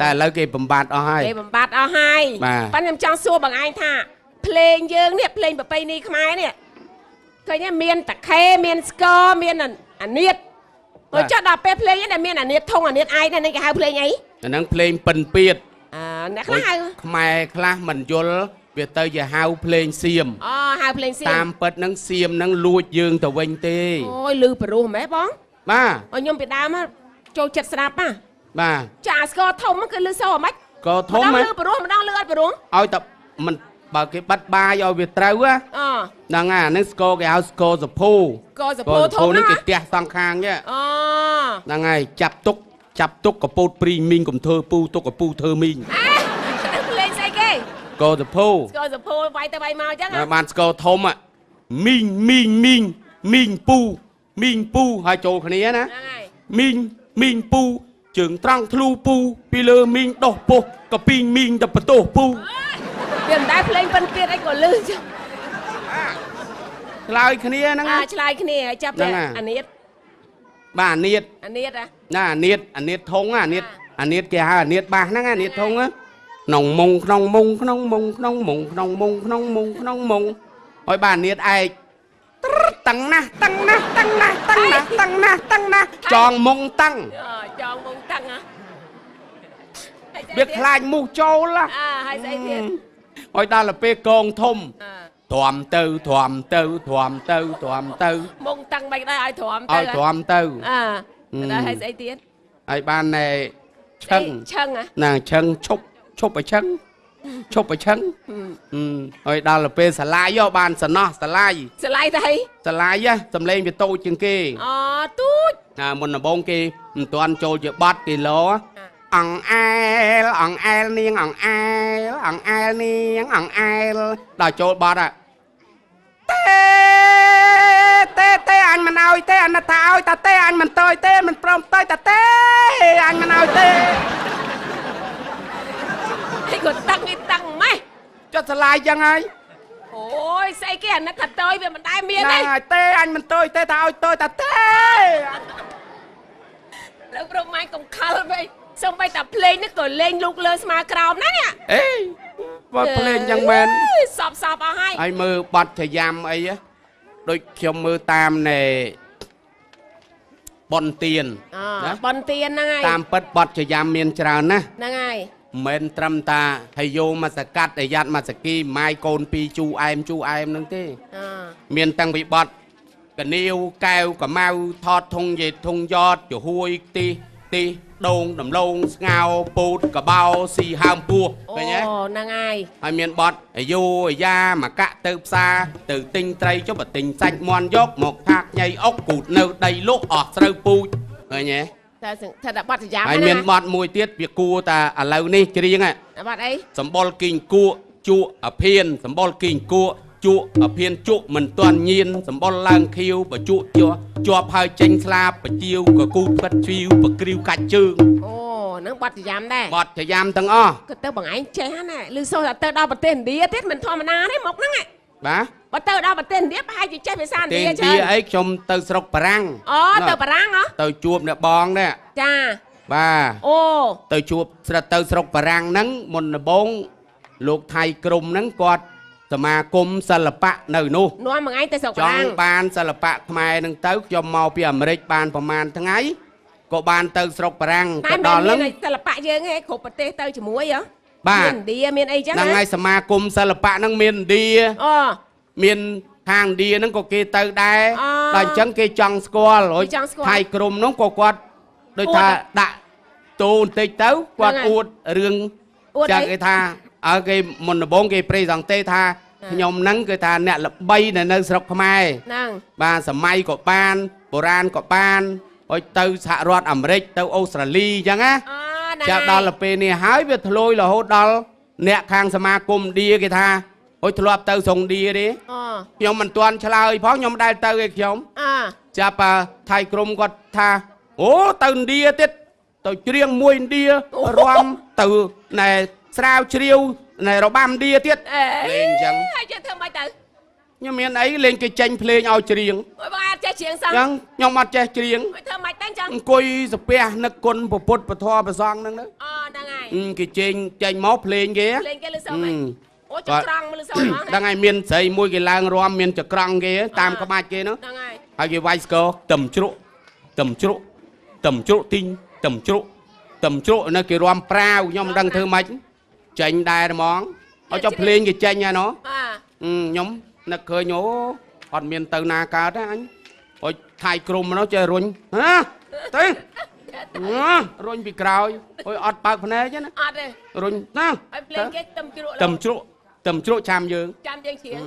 แต่แล้วแกบำบัดเอาให้ គេបំបត្តិអស់ហើយ បាទ ប៉ិនខ្ញុំចង់សួរបងឯងថាភ្លេងយើងនេះភ្លេងប្រពៃណីខ្មែរនេះឃើញទេមានតាខេមានស្គរមានអានៀតទៅចុះដល់ពេលភ្លេងនេះមានអានៀតធុងអានៀតឯងនេះគេហៅភ្លេងអី อันนั้นเพลงปิ่นเปียด អ្នកខ្លះហៅ ខ្មែរខ្លះមិនយល់វាទៅជាហៅเพลงសៀម អូហៅភ្លេងសៀម តាមពិតហ្នឹងសៀមហ្នឹងលួចយើងទៅវិញទេ អូយលឺព្រោះម៉េះបង បាទ អូខ្ញុំពីដើមចូលចិត្តស្ដាប់ណា បាទ ចាស្គរធំគឺលឺសូរហ្មង ក៏ធំ ម្ដ ហ៎ ងលឺព្រោះម្ដងលឺអត់ព្រោះ ឲ្យតែមិនបើគេបាត់បាយឲ្យវាត្រូវហ៎ អូ ហ្នឹងអាហ្នឹងស្គរគេហៅស្គរសភូ ក៏សពោធំ នេះ ណា គេផ្ទះសងខាងនេះ អូ ហ្នឹងហើយចាប់ទុកកពូតព្រីមីងកុំធ្វើពូទុកកពូធ្វើមីង ភ្លេងស្អីគេ ស្គរសភូ ស្គរសពោវាយទៅវាយមកអញ្ចឹង បានស្គរធំមីងពូហើយចូលគ្នាណា ហ្នឹងហើយ មីងពូជើងត្រង់ធ្លូពូពីលើមីងដោះពុះកពីងមីងទៅបន្ទោសពូ វាមិនដែលភ្លេងប៉ិនទៀតអីក៏លឺចឹង ឆ្លើយគ្នាហ្នឹងណា ឆ្លើយគ្នាហើយចាប់ទៅអានៀត បាទអានៀត អានៀត ណាអានៀតធំអានៀតគេហៅអានៀតបាសហ្នឹងអានៀតធំណាក្នុងមុងហើយបាទអានៀតឯកតឹងណាស់ចងមុងតឹង ចងមុងតឹងហ៎ វាខ្លាចមូសចូលណា ហើយស្អីទៀត ហើយដល់ទៅពេលកងធំ ទ្រាំទៅ មុងតឹងមិនដែរឲ្យទ្រាំទៅ ឲ្យទ្រាំទៅ ដល់ហើយស្អីទៀត ហើយបានណែឆឹង ឆឹង ណាឆឹងឈប់ឲ្យឆឹងហើយដល់ទៅពេលសាឡាយបានសំណោះសាឡាយ ស្លាយទៅ សាឡាយសំឡេងវាតូចជាងគេ អូទូច មុនដំបូងគេមិនទាន់ចូលជាបាត់គេលោអង្អែលនាងអង្អែលដល់ចូលបាត់ទេអញមិនឲ្យទេអណថាឲ្យតាទេអញមិនទៅទេមិនព្រមទៅតាទេអញមិនឲ្យទេ ឯងក៏តឹងម៉េះ ចុះឆ្លាយចឹងហើយ អូយស្អីគេអាណិតថាតើវាមិនដែរមាន ណា ទេ ទេអញមិនទៅទេតាឲ្យទៅតាទេ លោកប្រមាញ់កំខលវិញសូម្បីតែភ្លេងនេះក៏លេងលូកលើស្មាក្រោមណានេះ អេបើភ្លេងចឹងមែន សពអស់ហើយ ហើយមើលបាត់ចយ៉ាំអីដូចខ្ញុំមើលតាមណែប៉ុនទៀន ប៉ុនទៀនហ្នឹងហើយ តាមពិតបាត់ចយ៉ាំមានច្រើនណាស់ ហ្នឹងហើយ មិនត្រឹមតាហើយយកមកសកាត់អាយ៉ាត់មកសគីម៉ាយកូនពីរជូអែមហ្នឹងទេមានតាំងពីបាត់កនាវកែវកម៉ៅថតធុងយេធុងយ៉តចំហួយទីដូងដំឡូងស្ងោពូតកបោស៊ីហើមពោះឃើញទេ អូហ្នឹងហើយ ហើយមានបត់អាយុអាយ៉ាមកកាក់ទៅផ្សារទៅទិញត្រីចុះបើទិញសាច់មាន់យកមកផាកញ៉ៃអុកគូតនៅដីលក់អស់ស្រូវពូជឃើញទេ តែថាបាត់ចយ៉ាំ ហើយមានបត់មួយទៀតវាគួរតាឥឡូវនេះច្រៀង បាត់អី សម្បុរគីងគក់ជក់អភៀនសម្បុរគីងគក់ជក់អភៀនជក់មិនទាន់ញៀនសម្បុរឡើងខៀវបជក់ជាប់ហើយចេញស្លាបបជាវក៏គូតផ្ិតជ្វីវបក្រៀវកាច់ជើង អូហ្នឹងបាត់ចយ៉ាំដែរប ត់ចយ៉ាំទាំងអស់ ក៏ទៅបងឯងចេះណាឮសូរតែទៅដល់ប្រទេសឥណ្ឌាទៀតមិនធម្មតាទេមកហ្នឹង បាទ បើទៅដល់ប្រទេសឥណ្ឌាប្រហែលជាចេះភាសាឥណ្ឌា ទេ ច្រើន អីខ្ញុំទៅស្រុកបារាំង អូទៅបារាំងហ៎ ទៅជួបអ្នកបងនេះ ចា បាទ អូ ទៅជួបស្រុកបារាំងហ្នឹងមុនដំបូងលោកថៃក្រមហ្នឹងគាត់សមាគមសិល្បៈនៅនោះ នាំមួយថ្ងៃទៅស្រុក ច បារាំ ង់ ង បានសិល្បៈខ្មែរហ្នឹងទៅខ្ញុំមកពីអាមេរិកបានប្រហែលថ្ងៃក៏បានទៅស្រុកបារាំង តែ ទៅ មិន ដល់ មែ ហ្នឹង នសិល្បៈយើងឯងគ្រប់ប្រទេសទៅជាមួយហ៎ បាទ មានឥណ្ឌាមានអីចឹង ហ្នឹងហើយសមាគមសិល្បៈហ្នឹងមានឥណ្ឌា អូ មានខាងឥណ្ឌាហ្នឹងក៏គេទៅដែរ អ ដល់អញ្ចឹងគេចង់ស្គាល់រួច គេចង់ស្គាល់ ថៃក្រមហ្នឹងក៏គាត់ដូចថាដាក់តូបន្តិចទៅគាត់អួតរឿង អួត ចា អី គេថាឲ្យគេមុនដំបូងគេប្រេសង់ទេថាខ្ញុំហ្នឹងគឺថាអ្នកល្បីនៅស្រុកខ្មែរ ហ្នឹង បាទសម័យក៏បានបុរាណក៏បានហើយទៅសហរដ្ឋអាមេរិកទៅអូស្ត្រាលីអញ្ចឹងណា អូហ្នឹង ចាប់ដល់ទៅពេលនេះហើយវាធ្លុយរហូតដល់អ្នកខាងសមាគមឥណ្ឌាគេថាអុយធ្លាប់ទៅសុងឥណ្ឌាទេ អូ ខ្ញុំមិនទាន់ឆ្លើយផងខ្ញុំមិនដែលទៅឯខ្ញុំ អា ចាប់ថៃក្រមគាត់ថាអូទៅឥណ្ឌាទៀតទៅច្រៀងមួយឥណ្ឌារាំទៅណែស្រាវជ្រាវណែរបាំឥណ្ឌាទៀត អេ លេងអញ្ចឹង ហើយចេះធ្វើម៉េចទៅ ខ្ញុំមានអីលេងគេចេញភ្លេងឲ្យច្រៀង អូយបងអាចចេះច្រៀងសោះ អញ្ចឹងខ្ញុំអត់ចេះច្រៀង ហើយធ្វើម៉េចទៅអញ្ចឹង អង្គុយសាពះនឹកគុណពុទ្ធពធប្រសងហ្នឹងទៅ អូហ្នឹងហើយ គេចេញមកភ្លេងគេ ភ្លេងគេលើសោះហ្នឹងអូចក្រង់មើលលើសោះហ្មង ដឹងហើយមានស្រីមួយគេឡើងរាំមានចក្រង់គេតាមក្បាច់គេនោះ ហ្នឹងហើយ ហើយគេវាយស្គរទឹមជ្រក់ទឹមជ្រក់ទឹមជ្រក់ទីងទឹមជ្រក់ទឹមជ្រក់នៅគេរាំប្រាវខ្ញុំមិនដឹងធ្វើម៉េចចេញដែរហ្មងឲ្យចុះភ្លេងគេចេញហើយណោះ អា ខ្ញុំនឹកឃើញអូអត់មានទៅណាកើតទេអញអុយថៃក្រមនោះចេះរុញហ៎ទៅរុញពីក្រោយអុយអត់បើកភ្នែកទេណា អត់ទេ រុញណា ហើយភ្លេងគេទឹមជ្រក់ ទឹមជ្រក់ទឹមជ្រក់ចាំយើង ចាំយើងច្រៀង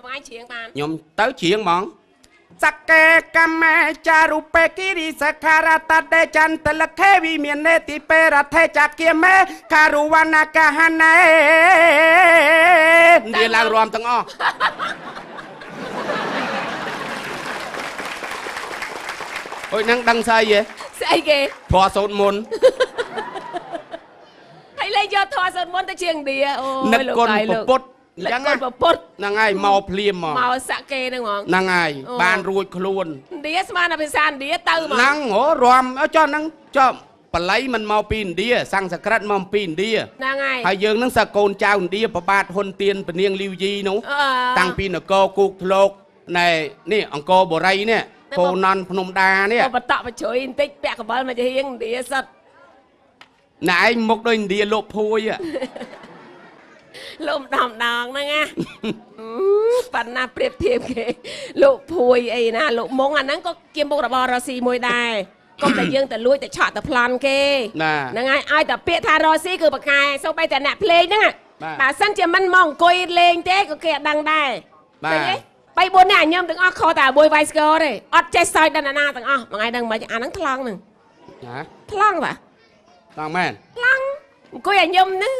បងឯងច្រៀងបាន ខ្ញុំទៅច្រៀងហ្មងសក្កេកម្មចារុបេគិរិសខារតដេចន្តលខេវិមាននេតិពេរដ្ឋេចគិមេការុវណ្ណកហណេនិយាយឡើងរួមទាំងអស់អុយនឹងដឹងស្អីហ៎ ស្អីគេ ព្រោះសូត្រមុន ហើយលេងយកធေါ်សិនមុនទៅជាងឥណ្ឌាអូយ នឹកគុណ ដៃ ពុទ្ធអ លឹ ញ្ ក ចឹង គុណប្រពុត ហ្នឹងហើយមកភ្លាមមក មកសាក់គេហ្នឹងហ្មង ហ្នឹងហើយ អូ បានរួចខ្លួន ឥណ្ឌាស្មានតែភាសាឥណ្ឌាទៅហ្មង ហ្នឹងហ៎រាំចុះហ្នឹងចុះបល័យមិនមកពីឥណ្ឌាសង្ស្ក្រឹតមកពីឥណ្ឌា ហ្នឹងហើយ ហើយយើងហ្នឹងសកូនចៅឥណ្ឌាប្របាទហ៊ុនទៀនពនាងលីវយីនោះ អឺ តាំងពីនគរគូកធ្លោកណែនេះអង្គរបូរីនេះកូននន់ភ្នំដានេះ បតបជ្រុយបន្តិចពាក់កបិលមកជាហៀងឥណ្ឌាសិត ណែឯងមុខដូចឥណ្ឌាលោកភួយ លោកម្ដងម្ដងហ្នឹងណាប៉ណ្ណាប្រៀបធៀបគេលោកភួយអីណាលោកមុងអាហ្នឹងក៏ជាមុខរបររស៊ីមួយដែរកុំតែយើងទៅលួចទៅឆក់ទៅប្លន់គេ ណា ហ្នឹងហើយឲ្យតែពាក្យថារស៊ីគឺបកែសូម្បីតែអ្នកភ្លេងហ្នឹង បាទ បើសិនជាមិនមកអង្គុយលេងទេក៏គេអត់ដឹងដែរ បាទ ឃើញទេ3 4នាក់ញឹមទាំងអស់ខុសតែអាមួយវាយស្គរទេអត់ចេះសើចដល់ណាទាំងអស់មួយថ្ងៃដឹងមិនអាហ្នឹងថ្លង់ហ្នឹង ណា ថ្លង់តា តាមមែន ថ្លង់អង្គុយឲ្យញឹមហ្នឹង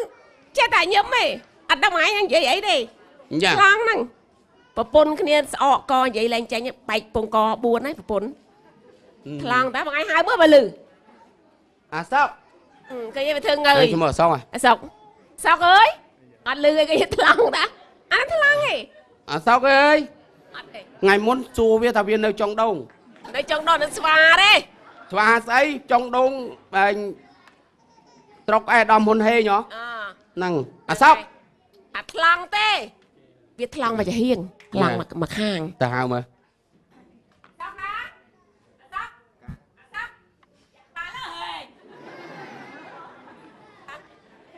ចេះតែញឹមទេអត់ដឹងមួយថ្ងៃនិយាយអីទេ អញ្ចឹង ថ្លង់ហ្នឹងប្រពន្ធគ្នាស្អកកនិយាយឡើងចាញ់បែកពងក4ហើយប្រពន្ធថ្លង់តាមួយថ្ងៃហៅមើលបើលឺ អាសក់ គេនិយាយទៅធ្វើងើ អើ យ យខ្ញុំអត់សក់ហ៎ អាសុកសុកអើយអត់លឺអីគេថ្លង់តាអាថ្លង់ហី អាសក់អើយ អត់ទេ ថ្ងៃមុនសួរវាថាវានៅចុងដង នៅចង់ដល់នឹងស្វាទេ ស្វាស្អីចុងដងឯងត្រុកអែដំហ៊ុនហេងហ៎ អ ហ្នឹងអាសក់ អាថ្លង់ទេវាថ្លង់មកចាហៀងថ្លង់មកខាង ទៅហៅមើល សុកណាសុកសុកបានហើយ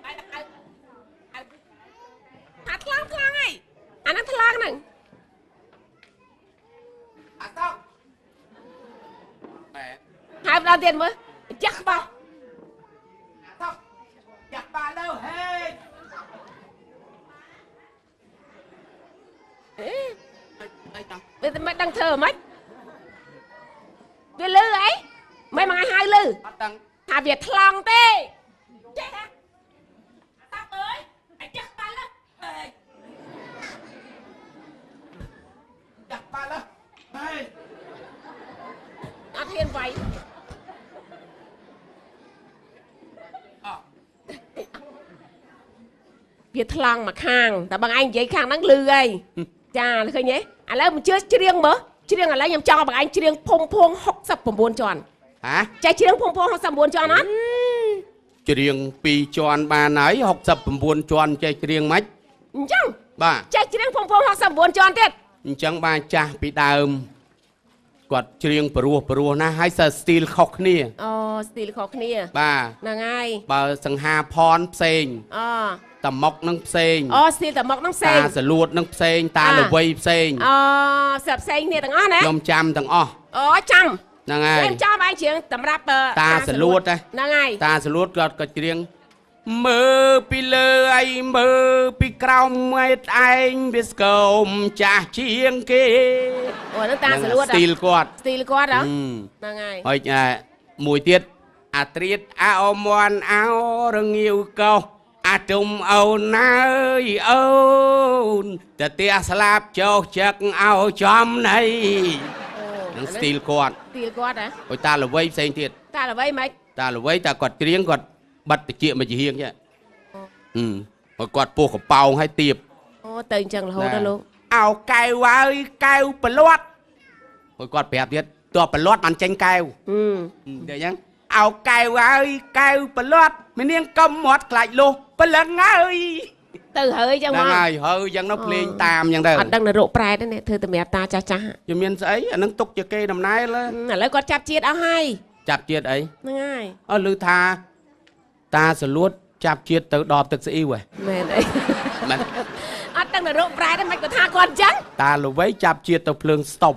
បាយទៅអាថ្លង់ហីអាហ្នឹងថ្លង់ហ្នឹង អាសក់បែ ហៅម្ដងទៀតមើលចាស់ក្បោះ អាសក់ចាក់បានលើហេ អេ អីតោះ វាមិនដឹងធ្វើហ្មងវាលឺអីមិនមកឲ្យហៅលឺ អត់ដឹង ថាវាថ្លង់ទេចេះណាតាប់អើយអាចាស់បាល់លើអេ ចាក់បានលើហេ អត់ហ៊ានវាយ អោះ វាថ្លង់មកខាងតែបងឯងនិយាយខាងហ្នឹងលឺអីចាឃើញទេឥឡូវមិនជឿច្រៀងមើលច្រៀងឥឡូវខ្ញុំចង់ឲ្យបងឯងច្រៀងភុំភួង69ជាន់ ฮะ ใจเชียงพงพงของสมบูรณ์จอนั้น เจียงปีจวนบานไหน69จวนใจเจียงมั้ย จัง บ้า ใจเชียงพงพงของสมบูรณ์จอนเด็ด จังบ้าจ้าปีดาวกอดเจียงปรัวนะให้สตีลขอกนี่ อ๋อสติลของนี่ บ้า น่ะไง បើសង្ហាផនផ្សេង อ๋อ តមុកនឹងផ្សេង อ๋อสติลแต่หมอกน้องเซ តា ง សលួតនឹងផ្សេងតាល្វីផ្សេង อ๋อเสียบเซงเนี่ยต่างอ้อนะ ខ្ញុំចាំទាំងអស់ อ๋อจ ហ្នឹងហើ ำ យ เล่มจอมไอ้เชียงสำหรับ តាសលួតណា น่ะไง តាសលួតគាត់ក៏ច្រៀងមើលពីលើអីមើលពីក្រោមឯតឯងវាស្គមចាស់ជាងគេ โอ้นั่นตาสลวด ស្ទីលគាត់ สติลกวาดเหรอ อืม น่ะไง ហើយមួយទៀតអាត្រៀតអោមន់អោរងាវកោអាទុំអូនណាអើយអូនតែទៀស្លាប់ចោចឹកអោចំណៃ โอ้ នឹងស្ទីលគាត់ สติลกวาดนะ ហើយតាល្វីផ្សេងទៀត ตาละไว้ไหม តាល្វីតាគាត់ច្រៀងគាត់បិទតិចមកជាហៀងចឹងហើយគាត់ពោះកប៉ោងឲ្យទៀប โอ้ตื่นจังรโหดนะลูก អោកែវហើយកែវប្រឡាត់ហើយគាត់ប្រាប់ទៀតតើប្រឡាត់បានចេញកែវ อืม តែអញ្ចឹងអោកែវហើយកែវប្រឡាត់មាននាងកំមាត់ខ្លាចលុះប្រលឹងហើយ ตื่นเฮ้ยจัง ហ្នឹង มั้ง ហើយហើយអញ្ចឹងនៅភ្លេងតាមអញ្ចឹងទៅ អត់ដឹងនរកប្រែដែរនេះធ្វើតែម្រាប់តាចាស់ចាស់ វាមានស្អីអានឹងទុកជាគេដំណើរលើ ឥឡូវគាត់ចាប់ជាតិអស់ហើយ ចាប់ជាតិអី ហ្នឹងហើយ អើឮថាតាសលួតចាប់ជាតិទៅដបទឹកស្អ៊ីវហ៎ មែនអី មែន អត់ដឹងនរកប្រែដែរមិនគាត់ថាគាត់អញ្ចឹង តាល្វីចាប់ជាតិទៅភ្លើងស្តុប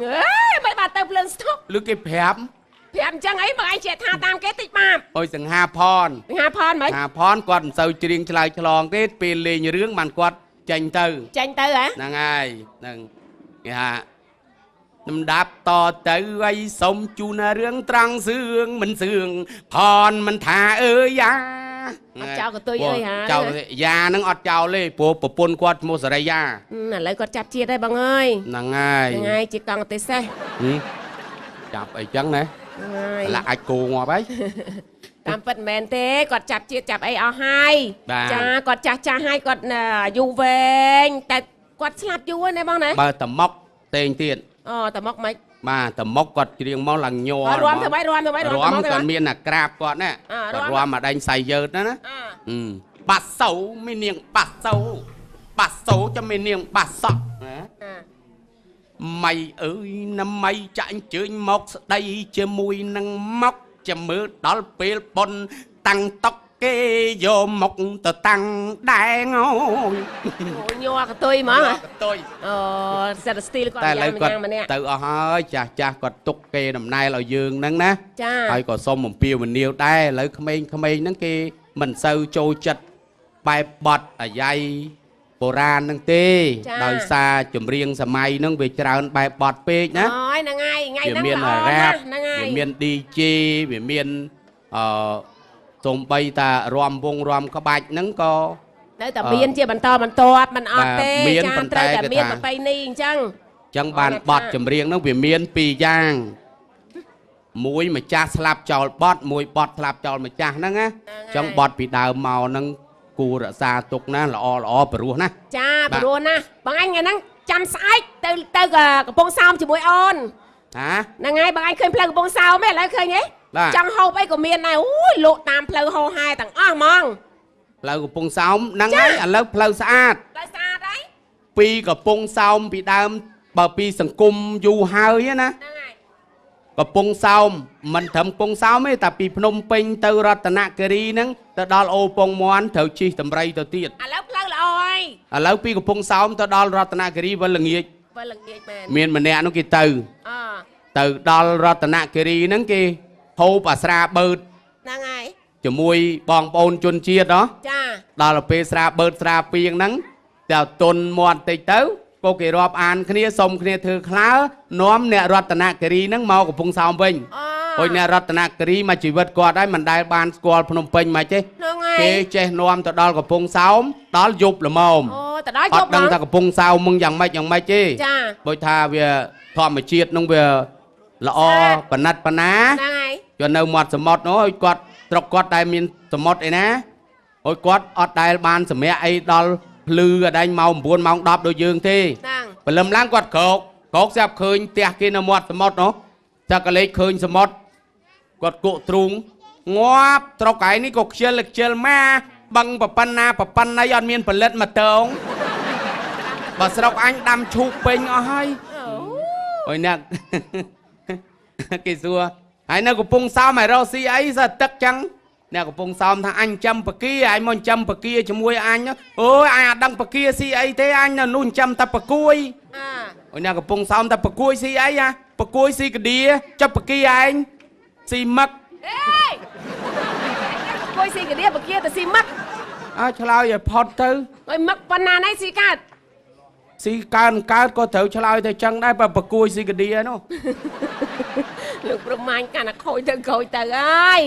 អើយមិនបានទៅភ្លើងស្ទប់ ឬគេប្រាប់ ប្រាប់អញ្ចឹងអីមកឯងចេះថាតាមគេតិចបាប អុយសង្ហាផន ហាផនមិន ហាផនគាត់មិនសូវច្រៀងឆ្លើយឆ្លងទេពេលលេងរឿងបានគាត់ចេញទៅ ចាញ់ទៅហ៎ ហ្នឹងហើយហ្នឹងគេថាលំដាប់តទៅអីសុំជូនរឿងត្រង់សឿងមិនសឿងផនមិនថាអើយយ៉ា អត់ចោលកតុយអើយហា ចោលយ៉ាហ្នឹងអត់ចោលទេព្រោះប្រពន្ធគាត់ឈ្មោះសរិយា ឥឡូវគាត់ចាប់ជាតិហើយបងអើយ ហ្នឹងហើយ ហ្នឹងហើយជាកង់ទេសេះ ចាប់អីចឹងណា ហ្នឹងហើយ ឡាអាចគោងាប់ហើយ តាមពិតមិនមែនទេគាត់ចាប់ជាតិចាប់អីអស់ហើយ បាទ ចាគាត់ចាស់ចាស់ហើយគាត់យូរវែងតែគាត់ស្លាប់យូរហើយណាបងណា បើតមុកតេងទៀត អូតែមកមិន បាទតមុកគាត់ច្រៀងមកឡើងញ័រ រាំធ្វើម៉េចរាំធ្វើម៉េច រាំ មកទៅ គាត់មានអាក្រាបគាត់ណា រាំ គាត់រាំមកដេញសៃយើតណាណា អ่า បាត់សូវមាននាងបាត់សូវបាត់សូវចាំមាននាងបាត់សក់ណា ម៉ៃអើយណាម៉ៃចាក់អញ្ជើញមកស្ដីជាមួយនឹងមកចាំមើលដល់ពេលប៉ុនតាំងតុកគេយកមកទៅតាំងដែងអូយ អូញ័រកតុយហ្មង កតុយ អូសិតស្ទីលគាត់ តែឥ យ៉ា ឡូ ង វគាត់ ម្នាក់ ទៅអស់ហើយចាស់ចាស់គាត់ទុកគេដំណែលឲ្យយើងហ្នឹងណា ចា ហើយក៏សុំអំពាវនាវដែរឥឡូវក្មេងៗហ្នឹងគេមិនសូវចូលចិត្តបែបបត់អាយ៉ៃបុរាណហ្នឹងទេដោយសារចម្រៀងសម័យហ្នឹងវាច្រើនបែបបត់ពេកណា អូយហ្នឹងហើយថ្ងៃ វា ហ្នឹង មាន ល្អ រ៉ា ណា ប ស់ហ្នឹងហើយ វាមាន DJ វាមានសំបីតារំវងរំក្បាច់ហ្នឹងក៏ នៅតែមានជាបន្តបន្ទាប់មិនអត់ទេ បាទមាន ចា ប៉ុន្តែ ត្រូវតែ គេ មាន ថា ប្រពៃណីអញ្ចឹង ចឹងបានបត់ចម្រៀងហ្នឹងវាមានពីរយ៉ាងមួយម្ចាស់ស្លាប់ចោលបត់មួយបត់ស្លាប់ចោលម្ចាស់ហ្នឹងណាចឹងបត់ពីដើមមកហ្នឹងគួររក្សាទុកណាល្អល្អព្រោះណា ចាព្រោះណាបងអញថ្ងៃហ្នឹងចាំស្អែកទៅកំពង់សោមជាមួយអូន ហា ហ្នឹងហើយបងអញឃើញផ្លូវកំពង់សោមឯងឥឡូវឃើញទេ បាទ ចង់ហូបអីក៏មានដែរអូយលោកតាមផ្លូវហោហែទាំងអស់ហ្មង ផ្លូវកំពង់សោមហ្នឹងហើយឥឡូវផ្លូវស្អាត ផ្លូវស្អាតហើយ ពីកំពង់សោមពីដើមបើពីសង្គមយូរហើយណា ហ្នឹងហើយ កំពង់សោមមិនត្រឹមកំពង់សោមទេតែពីភ្នំពេញទៅរតនគិរីហ្នឹងទៅដល់អូពងមន់ត្រូវជិះតម្រៃទៅទៀត ឥឡូវផ្លូវល្អហើយ ឥឡូវពីកំពង់សោមទៅដល់រតនគិរីវិលល្ងាច វិលល្ងាចមែន មានម្នាក់នោះគេទៅ អ ទៅដល់រតនគិរីហ្នឹងគេហូបអាស្រាបឺត ហ្នឹងហើយ ជាមួយបងប្អូនជនជាតិហ៎ ចា ដល់ពេលស្រាបឺតស្រាពីងហ្នឹងតែទុនមាត់តិចទៅក៏គេរាប់អានគ្នាសុំគ្នាធ្វើខ្លើនាំអ្នករតនគិរីហ្នឹងមកកំពង់សោមវិញ អូ ហូចអ្នករតនគិរីមកជីវិតគាត់ហើយមិនដែលបានស្គាល់ភ្នំពេញមកទេ ហ្នឹងហើយ គេចេះនាំទៅដល់កំពង់សោមដល់យប់ល្មម អូទៅដល់ អ យ ត់ ប់ ដឹង ហ្មង ថាកំពង់សោមมึงយ៉ាងម៉េចទេ ចា បើថាវាធម្មជាតិនឹងវាល្អប៉ណិតប៉ណា ហ្នឹងហើយ យកនៅមាត់សមុទ្រនោះឲ្យគាត់ស្រុកគាត់ដែលមានសមុទ្រអីណាឲ្យគាត់អត់ដែលបានសម្រាកអីដល់ភ្លឺអដែងម៉ោង9ម៉ោង10ដូចយើងទេ ហ្នឹង ព្រលឹមឡើងគាត់ក្រោកស្រាប់ឃើញផ្ទះគេនៅមាត់សមុទ្រនោះតែក៏លេចឃើញសមុទ្រ គាត់គក់ទ្រូងងាប់ត្រកឯនេះក៏ខ្ជិលម៉ាបឹងប្រប៉ុណ្ណាអត់មានផលិតមកតងបើស្រុកអញដាំឈូកពេញអស់ហើយអូយអ្នក គេសួរហើយនៅកំពង់សោមឲ្យរកស៊ីអីសើទឹកចឹងអ្នកកំពង់សោមថាអញចាំបកាអញមកចាំបកាជាមួយអញអូយអញអត់ដឹងបកាស៊ីអីទេអញនៅនោះចាំតែបកួយអូយអ្នកកំពង់សោមតែបកួយស៊ីអីបកួយស៊ីកាឌៀចាប់បកាឯងស៊ីមឹកអេបកួយស៊ីកាឌៀបកាទៅស៊ីមឹកអើឆ្លើយឲ្យផុតទៅអើយមឹកប៉ុណ្ណាណៃស៊ីកើតស៊ីកើតក៏ត្រូវឆ្លើយទៅចឹងដែរបើបកួយស៊ីកាឌៀនោះ លោកប្រមាញ់កាន់តែខូចទៅអើយ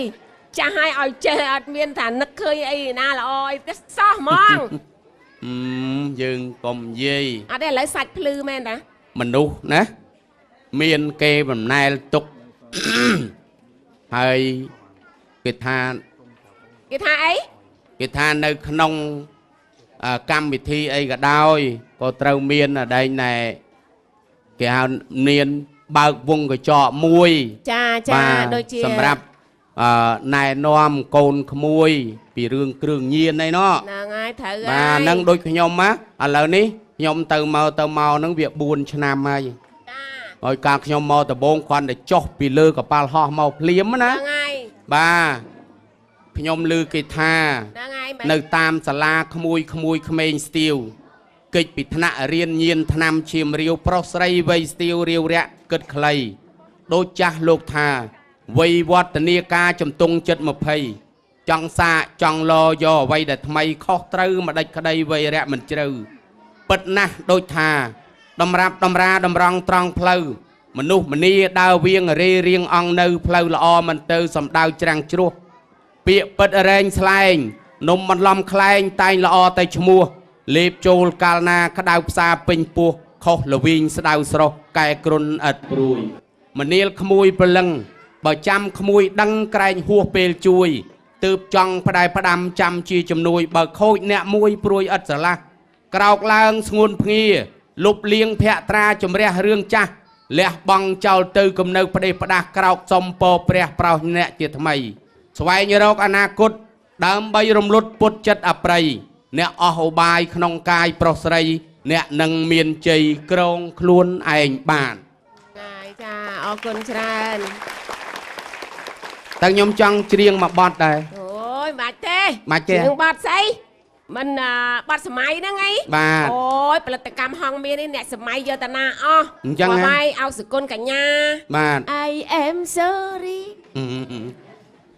ចាស់ឲ្យចេះអត់មានថានឹកឃើញអីណាល្អអីទេសោះហ្មងយើងកុំនិយាយអត់ទេឥឡូវសាច់ភ្លឺមែនតាមនុស្សណាមានគេបំណែលទុក ហើយគេថាអីគេថានៅក្នុងកម្មវិធីអីក៏ដោយក៏ត្រូវមានដែងណែគេហៅមានបើកវងកញ្ចក់មួយចាដូចជាសម្រាប់ណែនាំកូនក្មួយពីរឿងគ្រឿងញៀនអីណោះហ្នឹងហើយត្រូវហើយបាទហ្នឹងដូចខ្ញុំឥឡូវនេះខ្ញុំទៅមកហ្នឹងវា4ឆ្នាំហើយហើយការខ្ញុំមកដំបងគ្រាន់តែចុះពីលើកប៉ាល់ហោះមកភ្លាមណាហ្នឹងហើយបាទខ្ញុំឮគេថានៅតាមសាលាក្មួយក្មេងស្ទាវកិច្ចពីថ្នាក់រៀនញៀនឆ្នាំឈាមរាវប្រុសស្រីវ័យស្ទាវរាវរៈគិតខ្លីដូចចាស់លោកថាវ័យវឌ្ឍនាការជំទង់ចិត្ត20ចង់សាកចង់លយកអ្វីដែលថ្មីខុសត្រូវម្ដេចក្តីវ័យរៈមិនជ្រៅពិតណាស់ដូចថាតម្រាតម្រង់ត្រង់ផ្លូវមនុស្សម្នាដើរវៀងរេរៀងអង្គនៅផ្លូវល្អមិនទៅសំដៅច្រាំងជ្រោះពាក្យពិតរែងស្លែងនំបន្លំខ្លែងតែងល្អតែឈ្មោះលេបចូលកាលណាក្តៅផ្សាពេញពោះខុសលវីងស្ដៅស្រស់កែគ្រុនឥតព្រួយមនាលក្មួយព្រលឹងបើចាំក្មួយដឹងក្រែងហួសពេលជួយទើបចង់ផ្ដែផ្ដាំចាំជាជំនួយបើខូចអ្នកមួយព្រួយឥតស្រឡះក្រោកឡើងស្ងួនភ្ងាលុបលៀងភក្ត្រាជំរះរឿងចាស់លះបង់ចោលទៅគំនៅផ្ដេសផ្ដាស់ក្រោកសំពរព្រះប្រោសអ្នកជាថ្មីស្វែងរកអនាគតដើម្បីរំលត់ពុតចិត្តអប្រ័យអ្នកអស់ឧបាយក្នុងកាយប្រុសស្រីអ្នកនឹងមានជ័យក្រងខ្លួនឯងបានចាអរគុណច្រើនតែខ្ញុំចង់ច្រៀងមួយបទដែរអូយបាច់ទេច្រៀងបទស្អីមិនបទសម័យហ្នឹងអីអូយផលិតកម្មហងមាននេះអ្នកសម័យយកតាណាអស់អញ្ចឹងហើយអោសគុណកញ្ញាបាទ I am sorry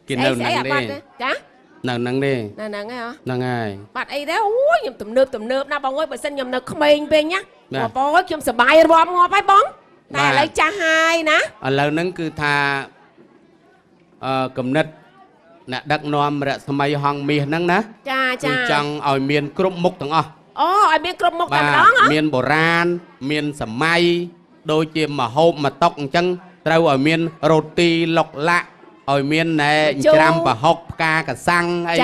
គេនៅហ្នឹងទេចានៅហ្នឹងទេហ្នឹងហើយហ្នឹងហើយបាត់អីដែរអូយខ្ញុំទំនើបណាបងអើយបើសិនខ្ញុំនៅក្មេងពេញណាបងអើយខ្ញុំសប្បាយរាប់ងាប់ហើយបងតែឥឡូវចាស់ហើយណាឥឡូវហ្នឹងគឺថាគំនិតអ្នកដឹកនាំរស្មីហងមាសហ្នឹងណាចាចង់ឲ្យមានគ្រប់មុខទាំងអស់អូឲ្យមានគ្រប់មុខតែម្ដងមានបុរាណមានសម័យដូចជាមហូបមកតុកអញ្ចឹងត្រូវឲ្យមានរ៉ូទីឡុកឡាក់ឲ្យមានណែច្រាំប្រហុកផ្កាកសាំងអី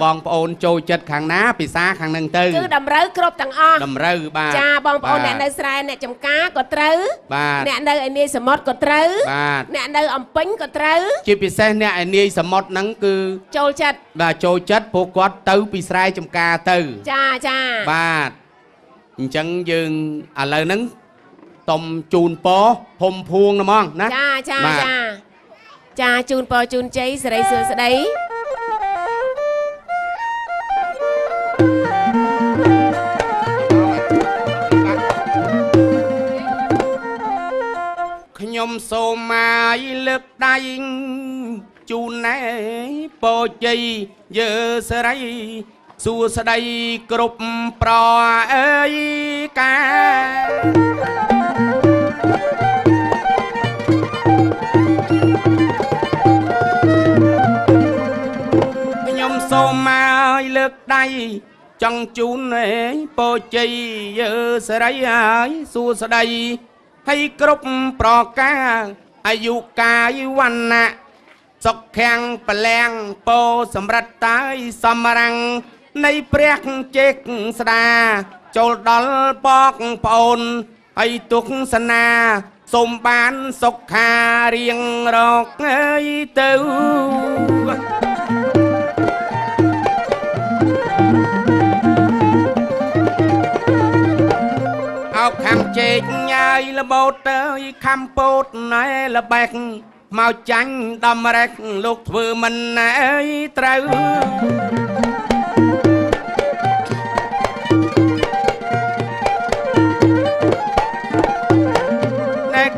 បងប្អូនចូលចិត្តខាងណាពិសាខាងហ្នឹងទៅគឺតម្រូវគ្រប់ទាំងអស់តម្រូវបាទចាបងប្អូនអ្នកនៅស្រែអ្នកចំការក៏ត្រូវអ្នកនៅឯនាយសមុទ្រក៏ត្រូវអ្នកនៅអំពេញក៏ត្រូវជាពិសេសអ្នកឯនាយសមុទ្រហ្នឹងគឺចូលចិត្តបាទចូលចិត្តព្រោះគាត់ទៅពីស្រែចំការទៅចាបាទអញ្ចឹងយើងឥឡូវហ្នឹងតុំជូនពរភុំភួងហ្មងណាចាជូនពរជូនជ័យសិរីសួស្តីខ្ញុំសូមមកលើកដៃជូនណែពរជ័យយើសិរីសួស្តីគ្រប់ប្រអើយកាសូមមកលើកដៃចង់ជូនពរជ័យយើសិរីហើយសួស្តីហើយគ្រប់ប្រការអាយុកាយវណ្ណៈសុខខាំងបលាំងពោសម្រិតតាយសំរាំងនៃព្រះចេកស្ដាចូលដល់បងប្អូនហើយទុកសនា សូមបានសុខារៀងរកអើយទៅអោខំជែកញ៉ាយលបោតទៅខំពោតណែលបែកមកចាញ់ដំរែកលោកធ្វើមិនណែត្រូវ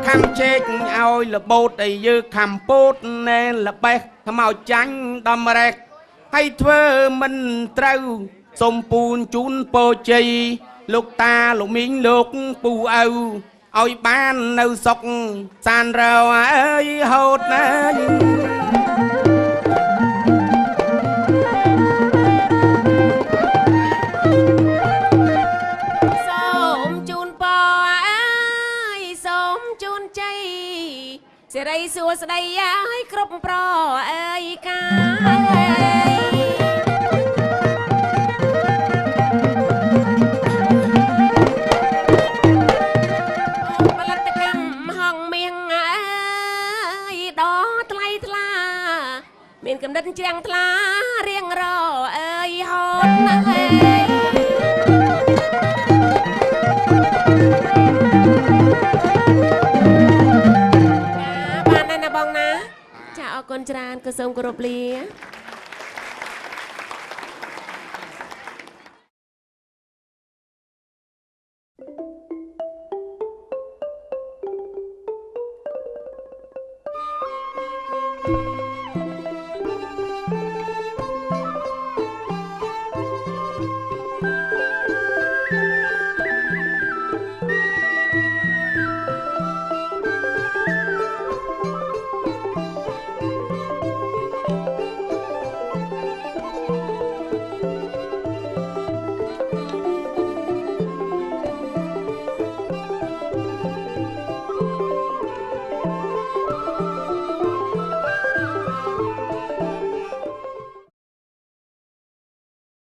ខំជែកឲ្យលបោតឲ្យយើខំពោតណែលបេះមកចាញ់ដំរែកឲ្យធ្វើមិនត្រូវសុំពូនជូនពោជ័យលោកតាលោកមីងលោកពូឪឲ្យបាននៅសុខសានរោអើយហូតណាសេរីសួស្ដីអើយគ្រប់ប្រអើយកាផលិតកម្មហងមៀងអើយដ៏ថ្លៃថ្លាមានកំណត់ជ្រាំងថ្លារៀងរអើយហូតណាស់បងណាចាអរគុណច្រើនក៏សូមគោរពលា